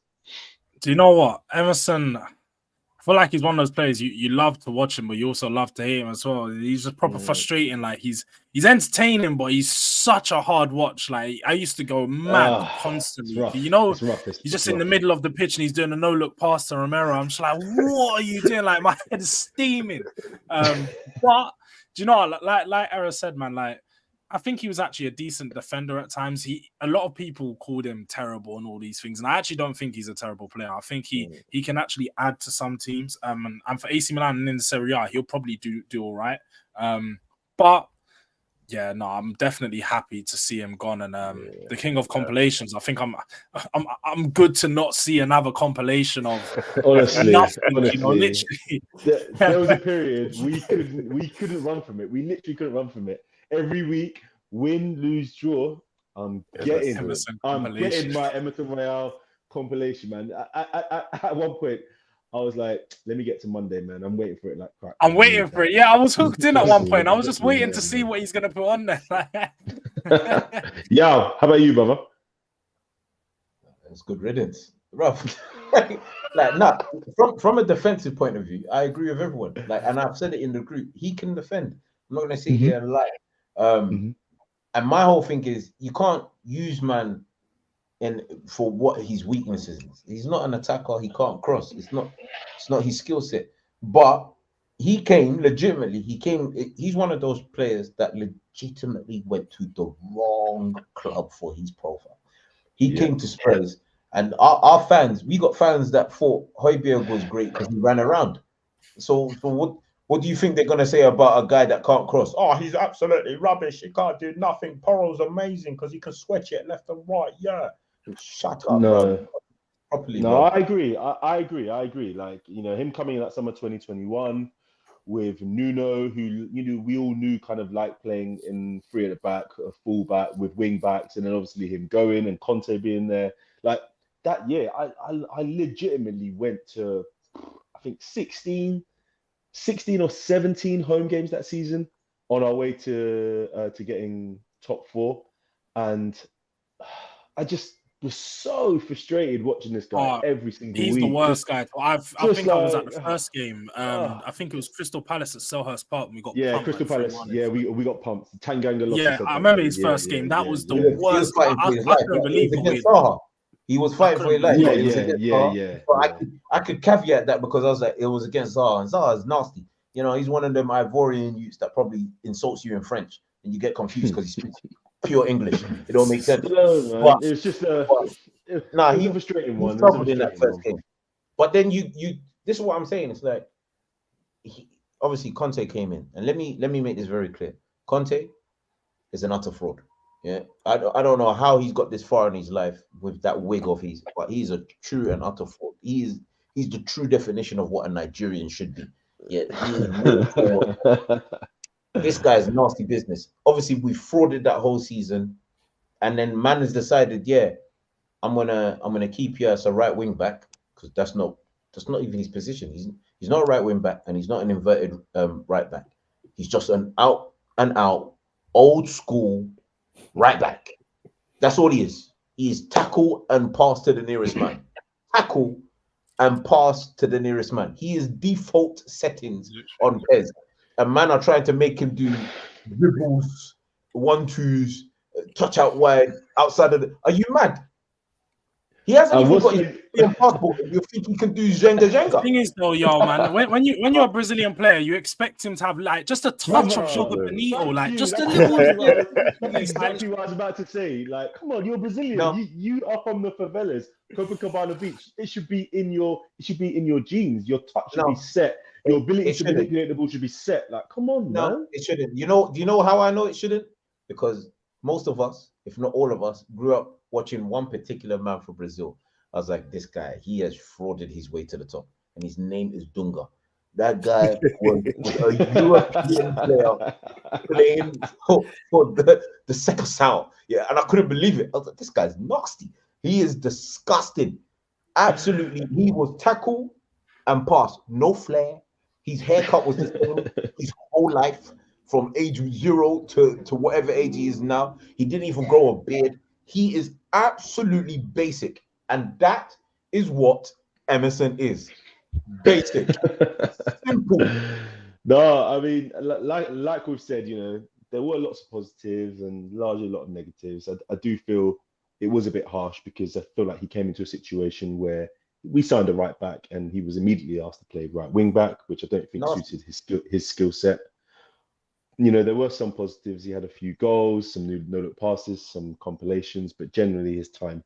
Do you know what? Emerson, I feel like he's one of those players you love to watch him, but you also love to hate him as well. He's just proper frustrating. Like, he's entertaining, but he's such a hard watch. Like, I used to go mad constantly. He's just in the middle of the pitch and he's doing a no-look pass to Romero. I'm just like, what are you doing? Like, my head is steaming. But do you know what? Like Era said, man, like, I think he was actually a decent defender at times. A lot of people called him terrible and all these things, and I actually don't think he's a terrible player. I think he can actually add to some teams. And for AC Milan and in the Serie A, he'll probably do all right. But yeah, no, I'm definitely happy to see him gone. And the king of compilations, I think I'm good to not see another compilation of honestly. Literally. There was a period we couldn't run from it. We literally couldn't run from it. Every week, win, lose, draw. I'm getting my Emerson Royal compilation, man. At one point, I was like, let me get to Monday, man. I'm waiting for it like crap. I'm waiting for it. Yeah, I was hooked in at one point. I was just waiting to see what he's going to put on there. Yo, how about you, brother? It's good riddance. Rough. From a defensive point of view, I agree with everyone. Like, and I've said it in the group, he can defend. I'm not going to sit here and lie. And my whole thing is, you can't use man for what his weaknesses is. He's not an attacker. He can't cross. It's not his skill set. But he's one of those players that legitimately went to the wrong club for his profile. He came to Spurs, and our fans, we got fans that thought Højbjerg was great because he ran around. So what do you think they're going to say about a guy that can't cross? Oh, he's absolutely rubbish. He can't do nothing. Poro's amazing because he can switch it left and right. Yeah. Shut up. No. Properly, no, bro. I agree. Like, him coming in that summer 2021 with Nuno, who, we all knew kind of like playing in three at the back, a full back with wing backs, and then obviously him going and Conte being there. Like, that year, I legitimately went to, I think, 16 or 17 home games that season on our way to getting top four. And I just was so frustrated watching this guy every single week. He's the worst guy. I think I was at the first game. I think it was Crystal Palace at Selhurst Park, and we got pumped. Crystal Palace. Yeah, we got pumped. Tanganga lost. Yeah, I remember his first game. That was the worst. I couldn't believe it. He was fighting for his life. Yeah, But it was against Zaha. But I could caveat that because I was like, it was against Zaha, and Zaha is nasty. You know, he's one of them Ivorian youths that probably insults you in French, and you get confused because he speaks pure English. It don't make sense. No, man. But, It's just he was a frustrating one. struggled in that first game. But then you this is what I'm saying. It's like obviously Conte came in, and let me make this very clear. Conte is an utter fraud. Yeah, I don't know how he's got this far in his life with that wig of his, but he's a true and utter fraud. He's the true definition of what a Nigerian should be. Yeah, this guy is nasty business. Obviously, we frauded that whole season, and then man has decided, yeah, I'm gonna keep you as a right wing back because that's not even his position. He's not a right wing back, and he's not an inverted right back. He's just an out and out old school right back. That's all he is. He is tackle and pass to the nearest man. Tackle and pass to the nearest man. He is default settings on Pez. And man are trying to make him do dribbles, 1-2s, touch out wide, outside of the... Are you mad? He hasn't even got his passport. You think he can do Jenga? The thing is, though, yo, man, when you're a Brazilian player, you expect him to have like just a touch of Jogo Bonito, like just a little. That's exactly what I was about to say. Like, come on, you're Brazilian. No. You are from the favelas, Copacabana Beach. It should be in your genes. Your touch should be set. Your ability to manipulate the ball should be set. Like, come on, man. It shouldn't. Do you know how I know it shouldn't? Because most of us, if not all of us, grew up watching one particular man for Brazil. I was like, this guy, he has frauded his way to the top, and his name is Dunga. That guy was a European player playing for the Secação. Yeah, and I couldn't believe it. I was like, this guy's nasty. He is disgusting. Absolutely. He was tackle and pass, no flair. His haircut was the same his whole life, from age 0 to whatever age he is now. He didn't even grow a beard. He is absolutely basic. And that is what Emerson is. Basic. Simple. No, I mean, like we've said, you know, there were lots of positives and largely a lot of negatives. I do feel it was a bit harsh because I feel like he came into a situation where we signed a right back and he was immediately asked to play right wing back, which I don't think suited his skill set. You know, there were some positives. He had a few goals, some no-look passes, some compilations, but generally his time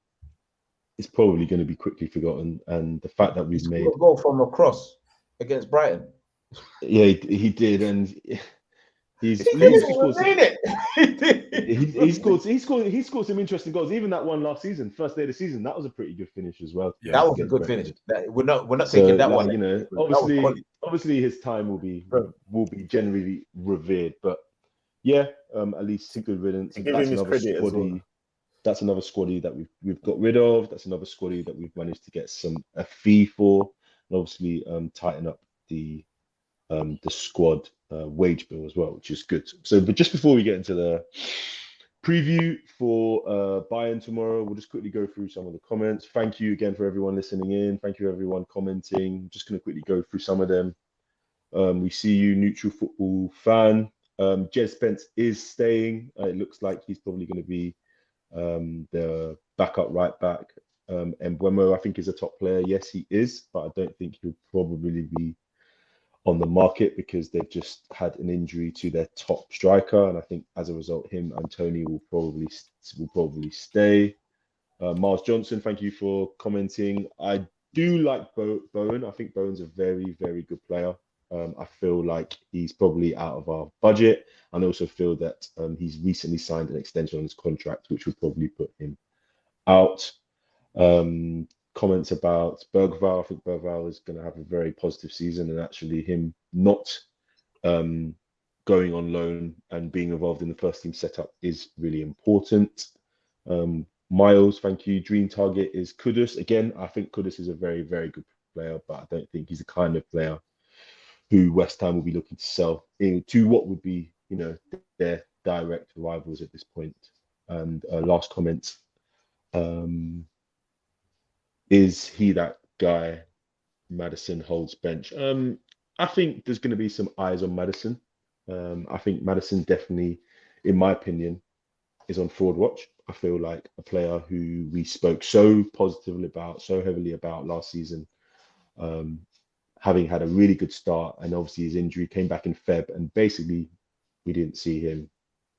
is probably going to be quickly forgotten. And the fact that we've made a goal from a cross against Brighton. Yeah, he did, and he scored some interesting goals. Even that one last season, first day of the season, that was a pretty good finish as well. Yeah, that was a good finish. We're not taking that one. You know, obviously his time will be generally revered, but yeah, at least good riddance. That's another squaddy that we've got rid of. That's another squaddy that we've managed to get a fee for, and obviously tighten up the squad wage bill as well, which is good. So, but just before we get into the preview for Bayern tomorrow, we'll just quickly go through some of the comments. Thank you again for everyone listening in. Thank you everyone commenting. Just going to quickly go through some of them. We see you, neutral football fan. Jez Spence is staying. It looks like he's probably going to be the backup right back. And Mbeumo, I think, is a top player. Yes, he is, but I don't think he'll probably be on the market because they've just had an injury to their top striker, and I think as a result, him and Tony will probably stay. Miles Johnson, thank you for commenting. I do like Bowen. I think Bowen's a very, very good player. I feel like he's probably out of our budget, and I also feel that he's recently signed an extension on his contract, which would probably put him out. Comments about Bergvall. I think Bergvall is going to have a very positive season, and actually him not going on loan and being involved in the first team setup is really important. Miles, thank you. Dream target is Kudus. Again, I think Kudus is a very, very good player, but I don't think he's the kind of player who West Ham will be looking to sell to what would be, you know, their direct rivals at this point. And last comment. Is he that guy Maddison holds bench? I think there's going to be some eyes on Maddison. I think Maddison definitely, in my opinion, is on fraud watch. I feel like a player who we spoke so positively about, so heavily about last season, having had a really good start, and obviously his injury came back in Feb, and basically we didn't see him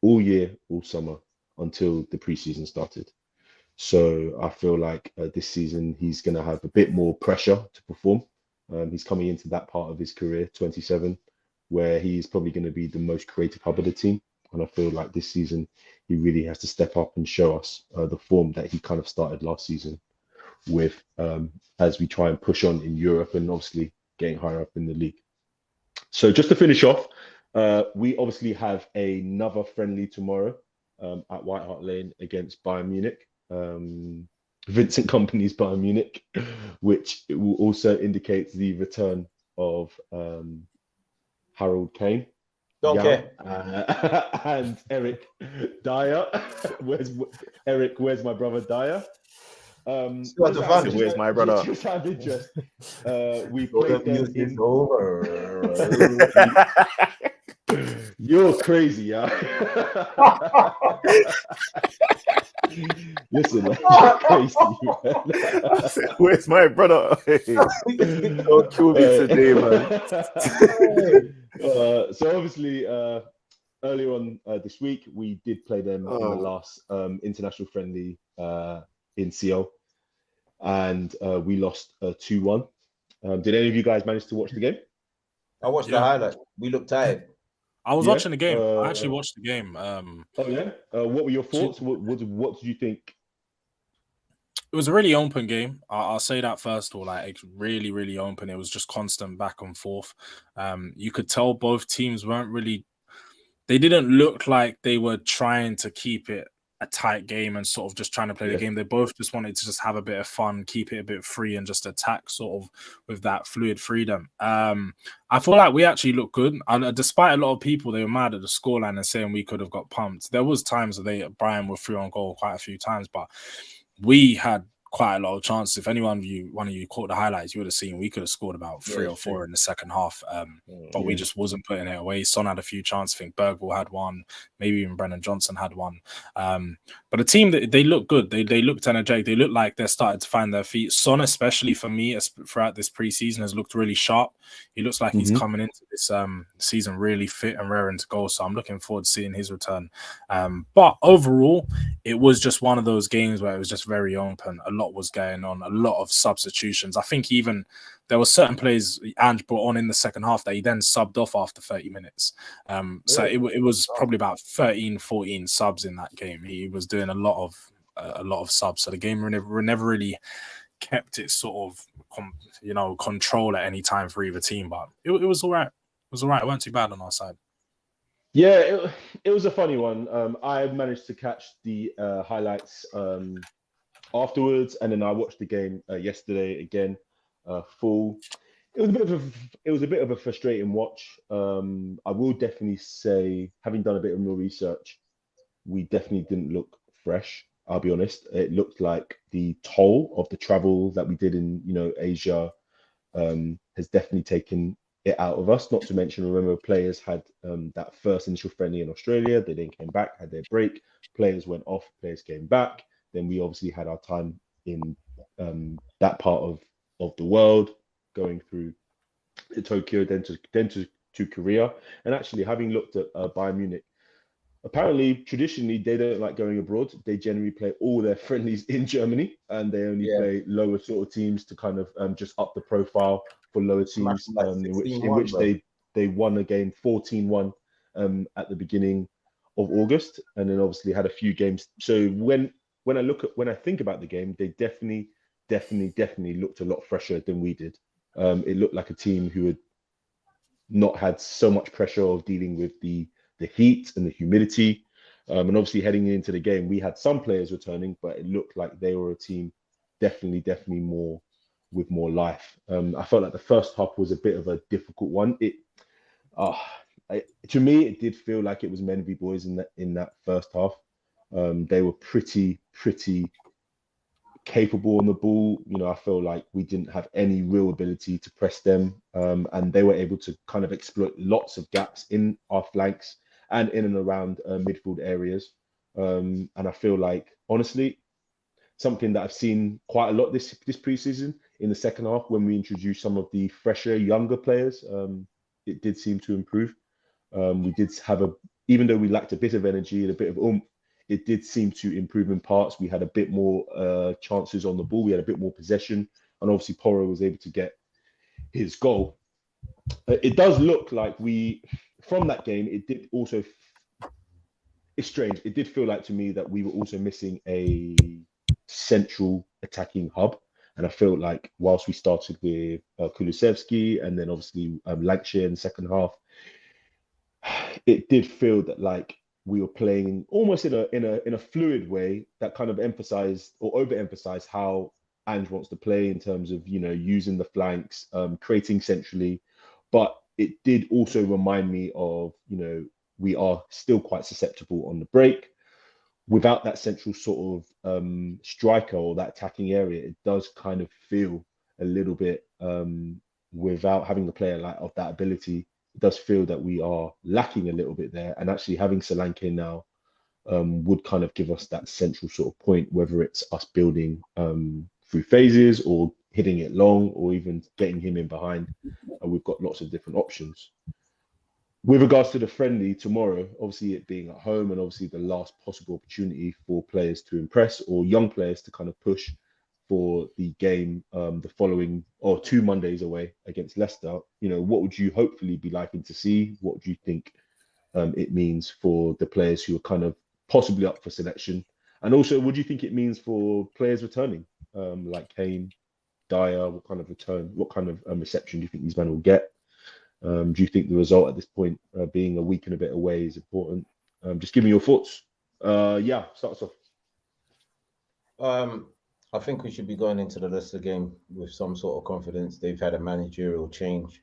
all year, all summer until the preseason started. So I feel like this season he's going to have a bit more pressure to perform. He's coming into that part of his career, 27, where he's probably going to be the most creative hub of the team. And I feel like this season he really has to step up and show us the form that he kind of started last season with, as we try and push on in Europe and obviously getting higher up in the league. So just to finish off, we obviously have another friendly tomorrow at White Hart Lane against Bayern Munich. Vincent Kompany's Bayern Munich, which will also indicate the return of Harold Kane. Don't care. And Eric Dyer. Where's my brother Dyer? Where's my brother? Just out of interest. We played them in over. You're crazy, yeah. Listen, you're crazy, man. Where's my brother? Don't kill me today, man. So obviously, earlier on this week, we did play them in the last international friendly in Seoul, and we lost 2-1. Did any of you guys manage to watch the game? I watched the highlight. We looked tired. I was watching the game. I actually watched the game. Oh yeah. What were your thoughts? What did you think? It was a really open game. I'll say that first of all. Like, it's really, really open. It was just constant back and forth. You could tell both teams weren't really. They didn't look like they were trying to keep it a tight game and sort of just trying to play the game. They both just wanted to just have a bit of fun, keep it a bit free, and just attack sort of with that fluid freedom. I feel like we actually looked good. Despite a lot of people, they were mad at the scoreline and saying we could have got pumped. There was times that Brian were through on goal quite a few times, but we had quite a lot of chances. If one of you caught the highlights, you would have seen we could have scored about 3 or 4 in the second half, but we just wasn't putting it away. Son had a few chances. I think Bergvall had one, maybe even Brennan Johnson had one. But the team, they look good. They looked energetic. They look like they're starting to find their feet. Son, especially for me, throughout this preseason, has looked really sharp. He looks like he's coming into this season really fit and raring to go. So I'm looking forward to seeing his return. But overall, it was just one of those games where it was just very open. A lot was going on, a lot of substitutions. I think even there were certain players Ange brought on in the second half that he then subbed off after 30 minutes. So it was probably about 13, 14 subs in that game. He was doing a lot of subs. So the game never really kept its sort of control at any time for either team. But it was all right. It was all right. It weren't too bad on our side. Yeah, it was a funny one. I managed to catch the highlights afterwards, and then I watched the game yesterday again, full. It was a bit of a frustrating watch. I will definitely say, having done a bit of more research, we definitely didn't look fresh. I'll be honest. It looked like the toll of the travel that we did in Asia has definitely taken it out of us. Not to mention, remember, players had that first initial friendly in Australia. They then came back, had their break. Players went off. Players came back. Then we obviously had our time in that part of the world, going through to Tokyo, then to Korea. And actually, having looked at Bayern Munich, apparently, traditionally, they don't like going abroad. They generally play all their friendlies in Germany, and they only play lower sort of teams to kind of just up the profile for lower teams, in which they won a game 14-1 at the beginning of August, and then obviously had a few games. So when I think about the game, they definitely looked a lot fresher than we did. It looked like a team who had not had so much pressure of dealing with the heat and the humidity. And obviously heading into the game, we had some players returning, but it looked like they were a team definitely more with more life. I felt like the first half was a bit of a difficult one. To me, it did feel like it was men v boys in that first half. They were pretty capable on the ball. I feel like we didn't have any real ability to press them, and they were able to kind of exploit lots of gaps in our flanks and in and around midfield areas. And I feel like, honestly, something that I've seen quite a lot this preseason in the second half when we introduced some of the fresher, younger players, it did seem to improve. We did have even though we lacked a bit of energy and a bit of oomph, it did seem to improve in parts. We had a bit more chances on the ball. We had a bit more possession, and obviously Porro was able to get his goal. It does look like from that game, it did also. It's strange. It did feel like to me that we were also missing a central attacking hub. And I felt like whilst we started with Kulusevski and then obviously Lancashire in the second half, it did feel that like we were playing almost in a fluid way that kind of emphasized or overemphasized how Ange wants to play in terms of, you know, using the flanks, creating centrally. But it did also remind me of, you know, we are still quite susceptible on the break. Without that central sort of striker or that attacking area, it does kind of feel a little bit without having the player like of that ability. It does feel that we are lacking a little bit there, and actually having Solanke now would kind of give us that central sort of point, whether it's us building through phases or hitting it long or even getting him in behind. And we've got lots of different options. With regards to the friendly tomorrow, obviously it being at home and obviously the last possible opportunity for players to impress or young players to kind of push for the game the following or 2 Mondays away against Leicester, you know, what would you hopefully be liking to see? What do you think it means for the players who are kind of possibly up for selection? And also, what do you think it means for players returning, like Kane, Dyer? What kind of return, what kind of reception do you think these men will get? Do you think the result at this point, being a week and a bit away, is important? Just give me your thoughts. Yeah, start us off. I think we should be going into the Leicester game with some sort of confidence. They've had a managerial change,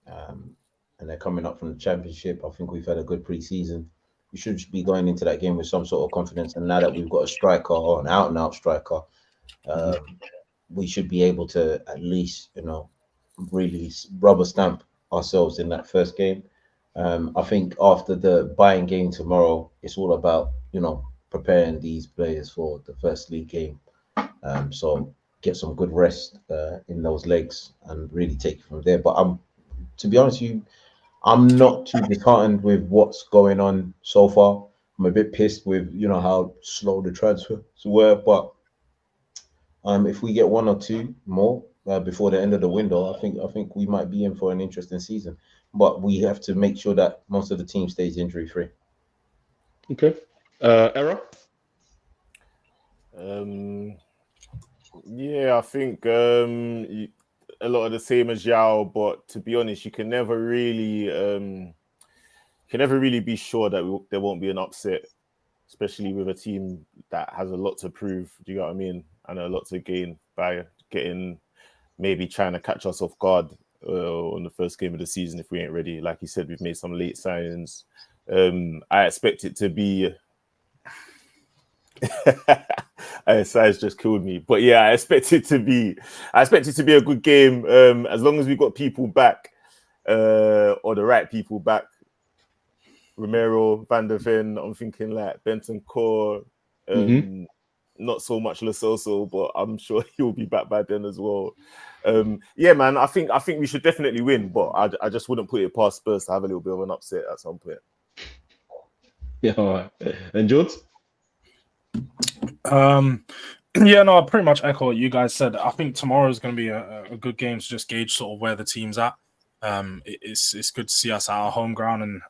and they're coming up from the Championship. I think we've had a good pre-season. We should be going into that game with some sort of confidence. And now that we've got a striker or an out-and-out striker, we should be able to at least, you know, really rubber stamp ourselves in that first game. I think after the Bayern game tomorrow, it's all about, you know, preparing these players for the first league game. So get some good rest in those legs and really take it from there. But to be honest with you, I'm not too disheartened with what's going on so far. I'm a bit pissed with, you know, how slow the transfers were. But if we get 1 or 2 more before the end of the window, I think we might be in for an interesting season. But we have to make sure that most of the team stays injury free. Okay. Error? Yeah, I think a lot of the same as Yao, but to be honest, you can never really be sure that there won't be an upset, especially with a team that has a lot to prove. Do you know what I mean? And a lot to gain by maybe trying to catch us off guard on the first game of the season if we ain't ready. Like you said, we've made some late signings. I expect it to be. Size just killed me, but yeah, I expect it to be a good game. As long as we got people back, or the right people back. Romero, Van der Ven, I'm thinking like Benton Core, not so much Lo Celso, but I'm sure he'll be back by then as well. Yeah, man, I think we should definitely win, but I just wouldn't put it past Spurs to have a little bit of an upset at some point. Yeah, all right. And George? Yeah, no, I pretty much echo what you guys said. I think tomorrow is going to be a good game to just gauge sort of where the team's at. It's good to see us at our home ground, and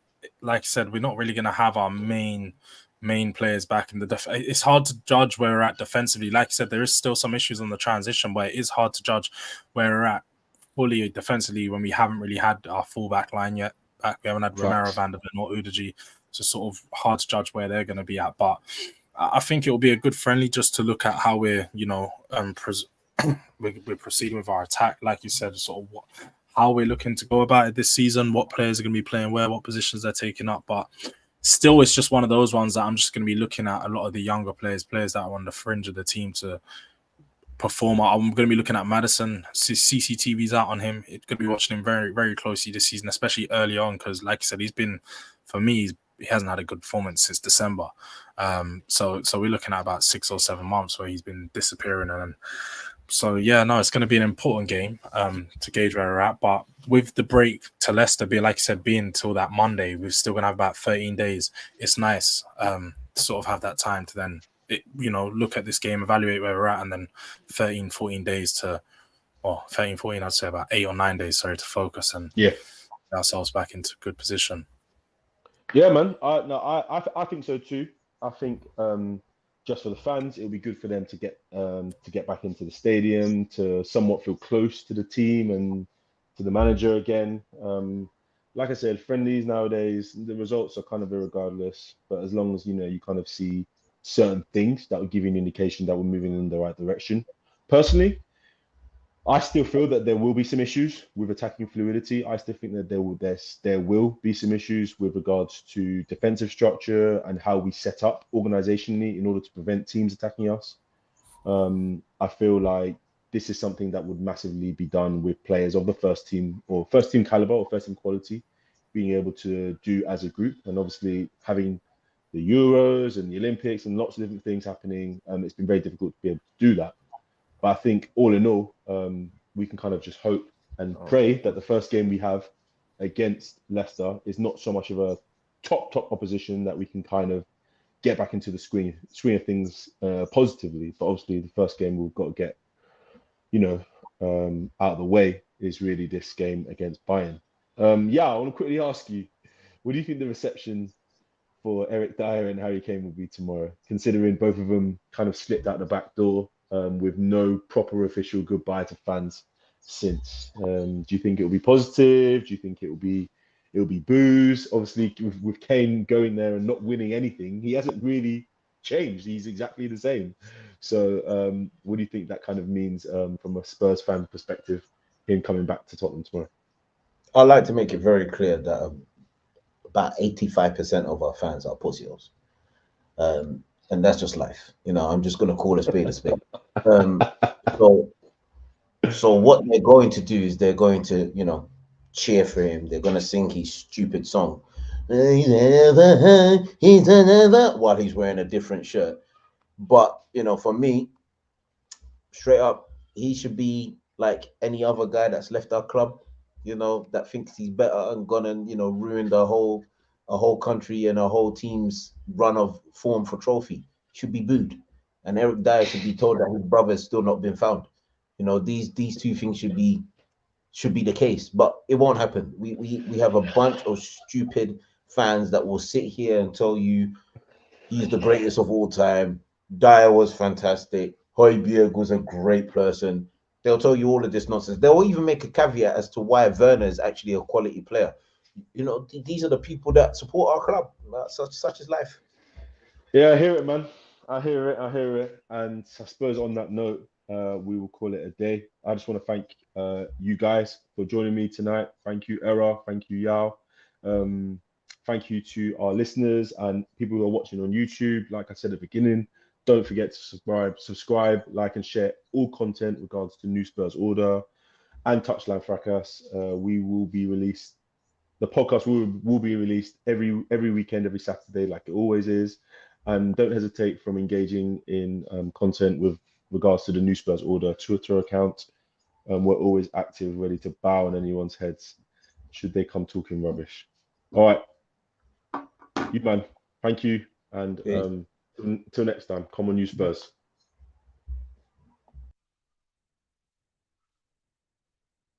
like I said, we're not really going to have our main players back in the it's hard to judge where we're at defensively. Like I said, there is still some issues on the transition, but it is hard to judge where we're at fully defensively when we haven't really had our full back line yet. We haven't had Romero, Van der Ven or Udogie. So sort of hard to judge where they're going to be at. But I think it will be a good friendly just to look at how we're, you know, we're proceeding with our attack. Like you said, sort of how we're looking to go about it this season, what players are going to be playing where, what positions they're taking up. But still, it's just one of those ones that I'm just going to be looking at a lot of the younger players that are on the fringe of the team to perform. I'm going to be looking at Maddison. CCTV's out on him. It's going to be watching him very, very closely this season, especially early on, because like I said, he's been he hasn't had a good performance since December. So we're looking at about 6 or 7 months where he's been disappearing. And so yeah, no, it's going to be an important game to gauge where we're at. But with the break to Leicester, like you said, being till that Monday, we're still going to have about 13 days. It's nice to sort of have that time to then, look at this game, evaluate where we're at, and then 13, 14 days to, or 13, 14, I'd say about 8 or 9 days, to focus and get ourselves back into good position. Yeah, man. I think so too. I think just for the fans, it'll be good for them to get back into the stadium, to somewhat feel close to the team and to the manager again. Like I said, friendlies nowadays, the results are kind of irregardless, but as long as you kind of see certain things that will give you an indication that we're moving in the right direction. Personally, I still feel that there will be some issues with attacking fluidity. I still think that there will be some issues with regards to defensive structure and how we set up organizationally in order to prevent teams attacking us. I feel like this is something that would massively be done with players of the first team caliber or first team quality, being able to do as a group, and obviously having the Euros and the Olympics and lots of different things happening. It's been very difficult to be able to do that. But I think all in all, we can kind of just hope and pray that the first game we have against Leicester is not so much of a top opposition, that we can kind of get back into the screen of things positively. But obviously, the first game we've got to get, out of the way is really this game against Bayern. I want to quickly ask you, what do you think the reception for Eric Dyer and Harry Kane will be tomorrow, considering both of them kind of slipped out the back door with no proper official goodbye to fans since? Do you think it'll be positive? Do you think it'll be boos? Obviously, with Kane going there and not winning anything, he hasn't really changed. He's exactly the same. So what do you think that kind of means from a Spurs fan perspective, him coming back to Tottenham tomorrow? I'd like to make it very clear that about 85% of our fans are pussies. And that's just life. I'm just going to call a spade a spade. So what they're going to do is they're going to, cheer for him. They're going to sing his stupid song. While he's wearing a different shirt. But, for me, straight up, he should be like any other guy that's left our club, that thinks he's better and gone and, ruined a whole country and a whole team's run of form for trophy. Should be booed. And Eric Dyer should be told that his brother's still not been found. These two things should be the case, but it won't happen. We have a bunch of stupid fans that will sit here and tell you he's the greatest of all time. Dyer was fantastic. Højbjerg was a great person. They'll tell you all of this nonsense. They'll even make a caveat as to why Werner is actually a quality player. These are the people that support our club. Such is life. Yeah, I hear it, man. I hear it. And I suppose on that note, we will call it a day. I just want to thank you guys for joining me tonight. Thank you, Era. Thank you, Yao. Thank you to our listeners and people who are watching on YouTube. Like I said at the beginning, don't forget to subscribe, like, and share all content regards to New Spurs Order and Touchline Fracas. We will be released. The podcast will be released every weekend, every Saturday, like it always is. And don't hesitate from engaging in content with regards to the New Spurs Order Twitter account. We're always active, ready to bow on anyone's heads should they come talking rubbish. All right, you man, thank you, and until next time, come on, New Spurs.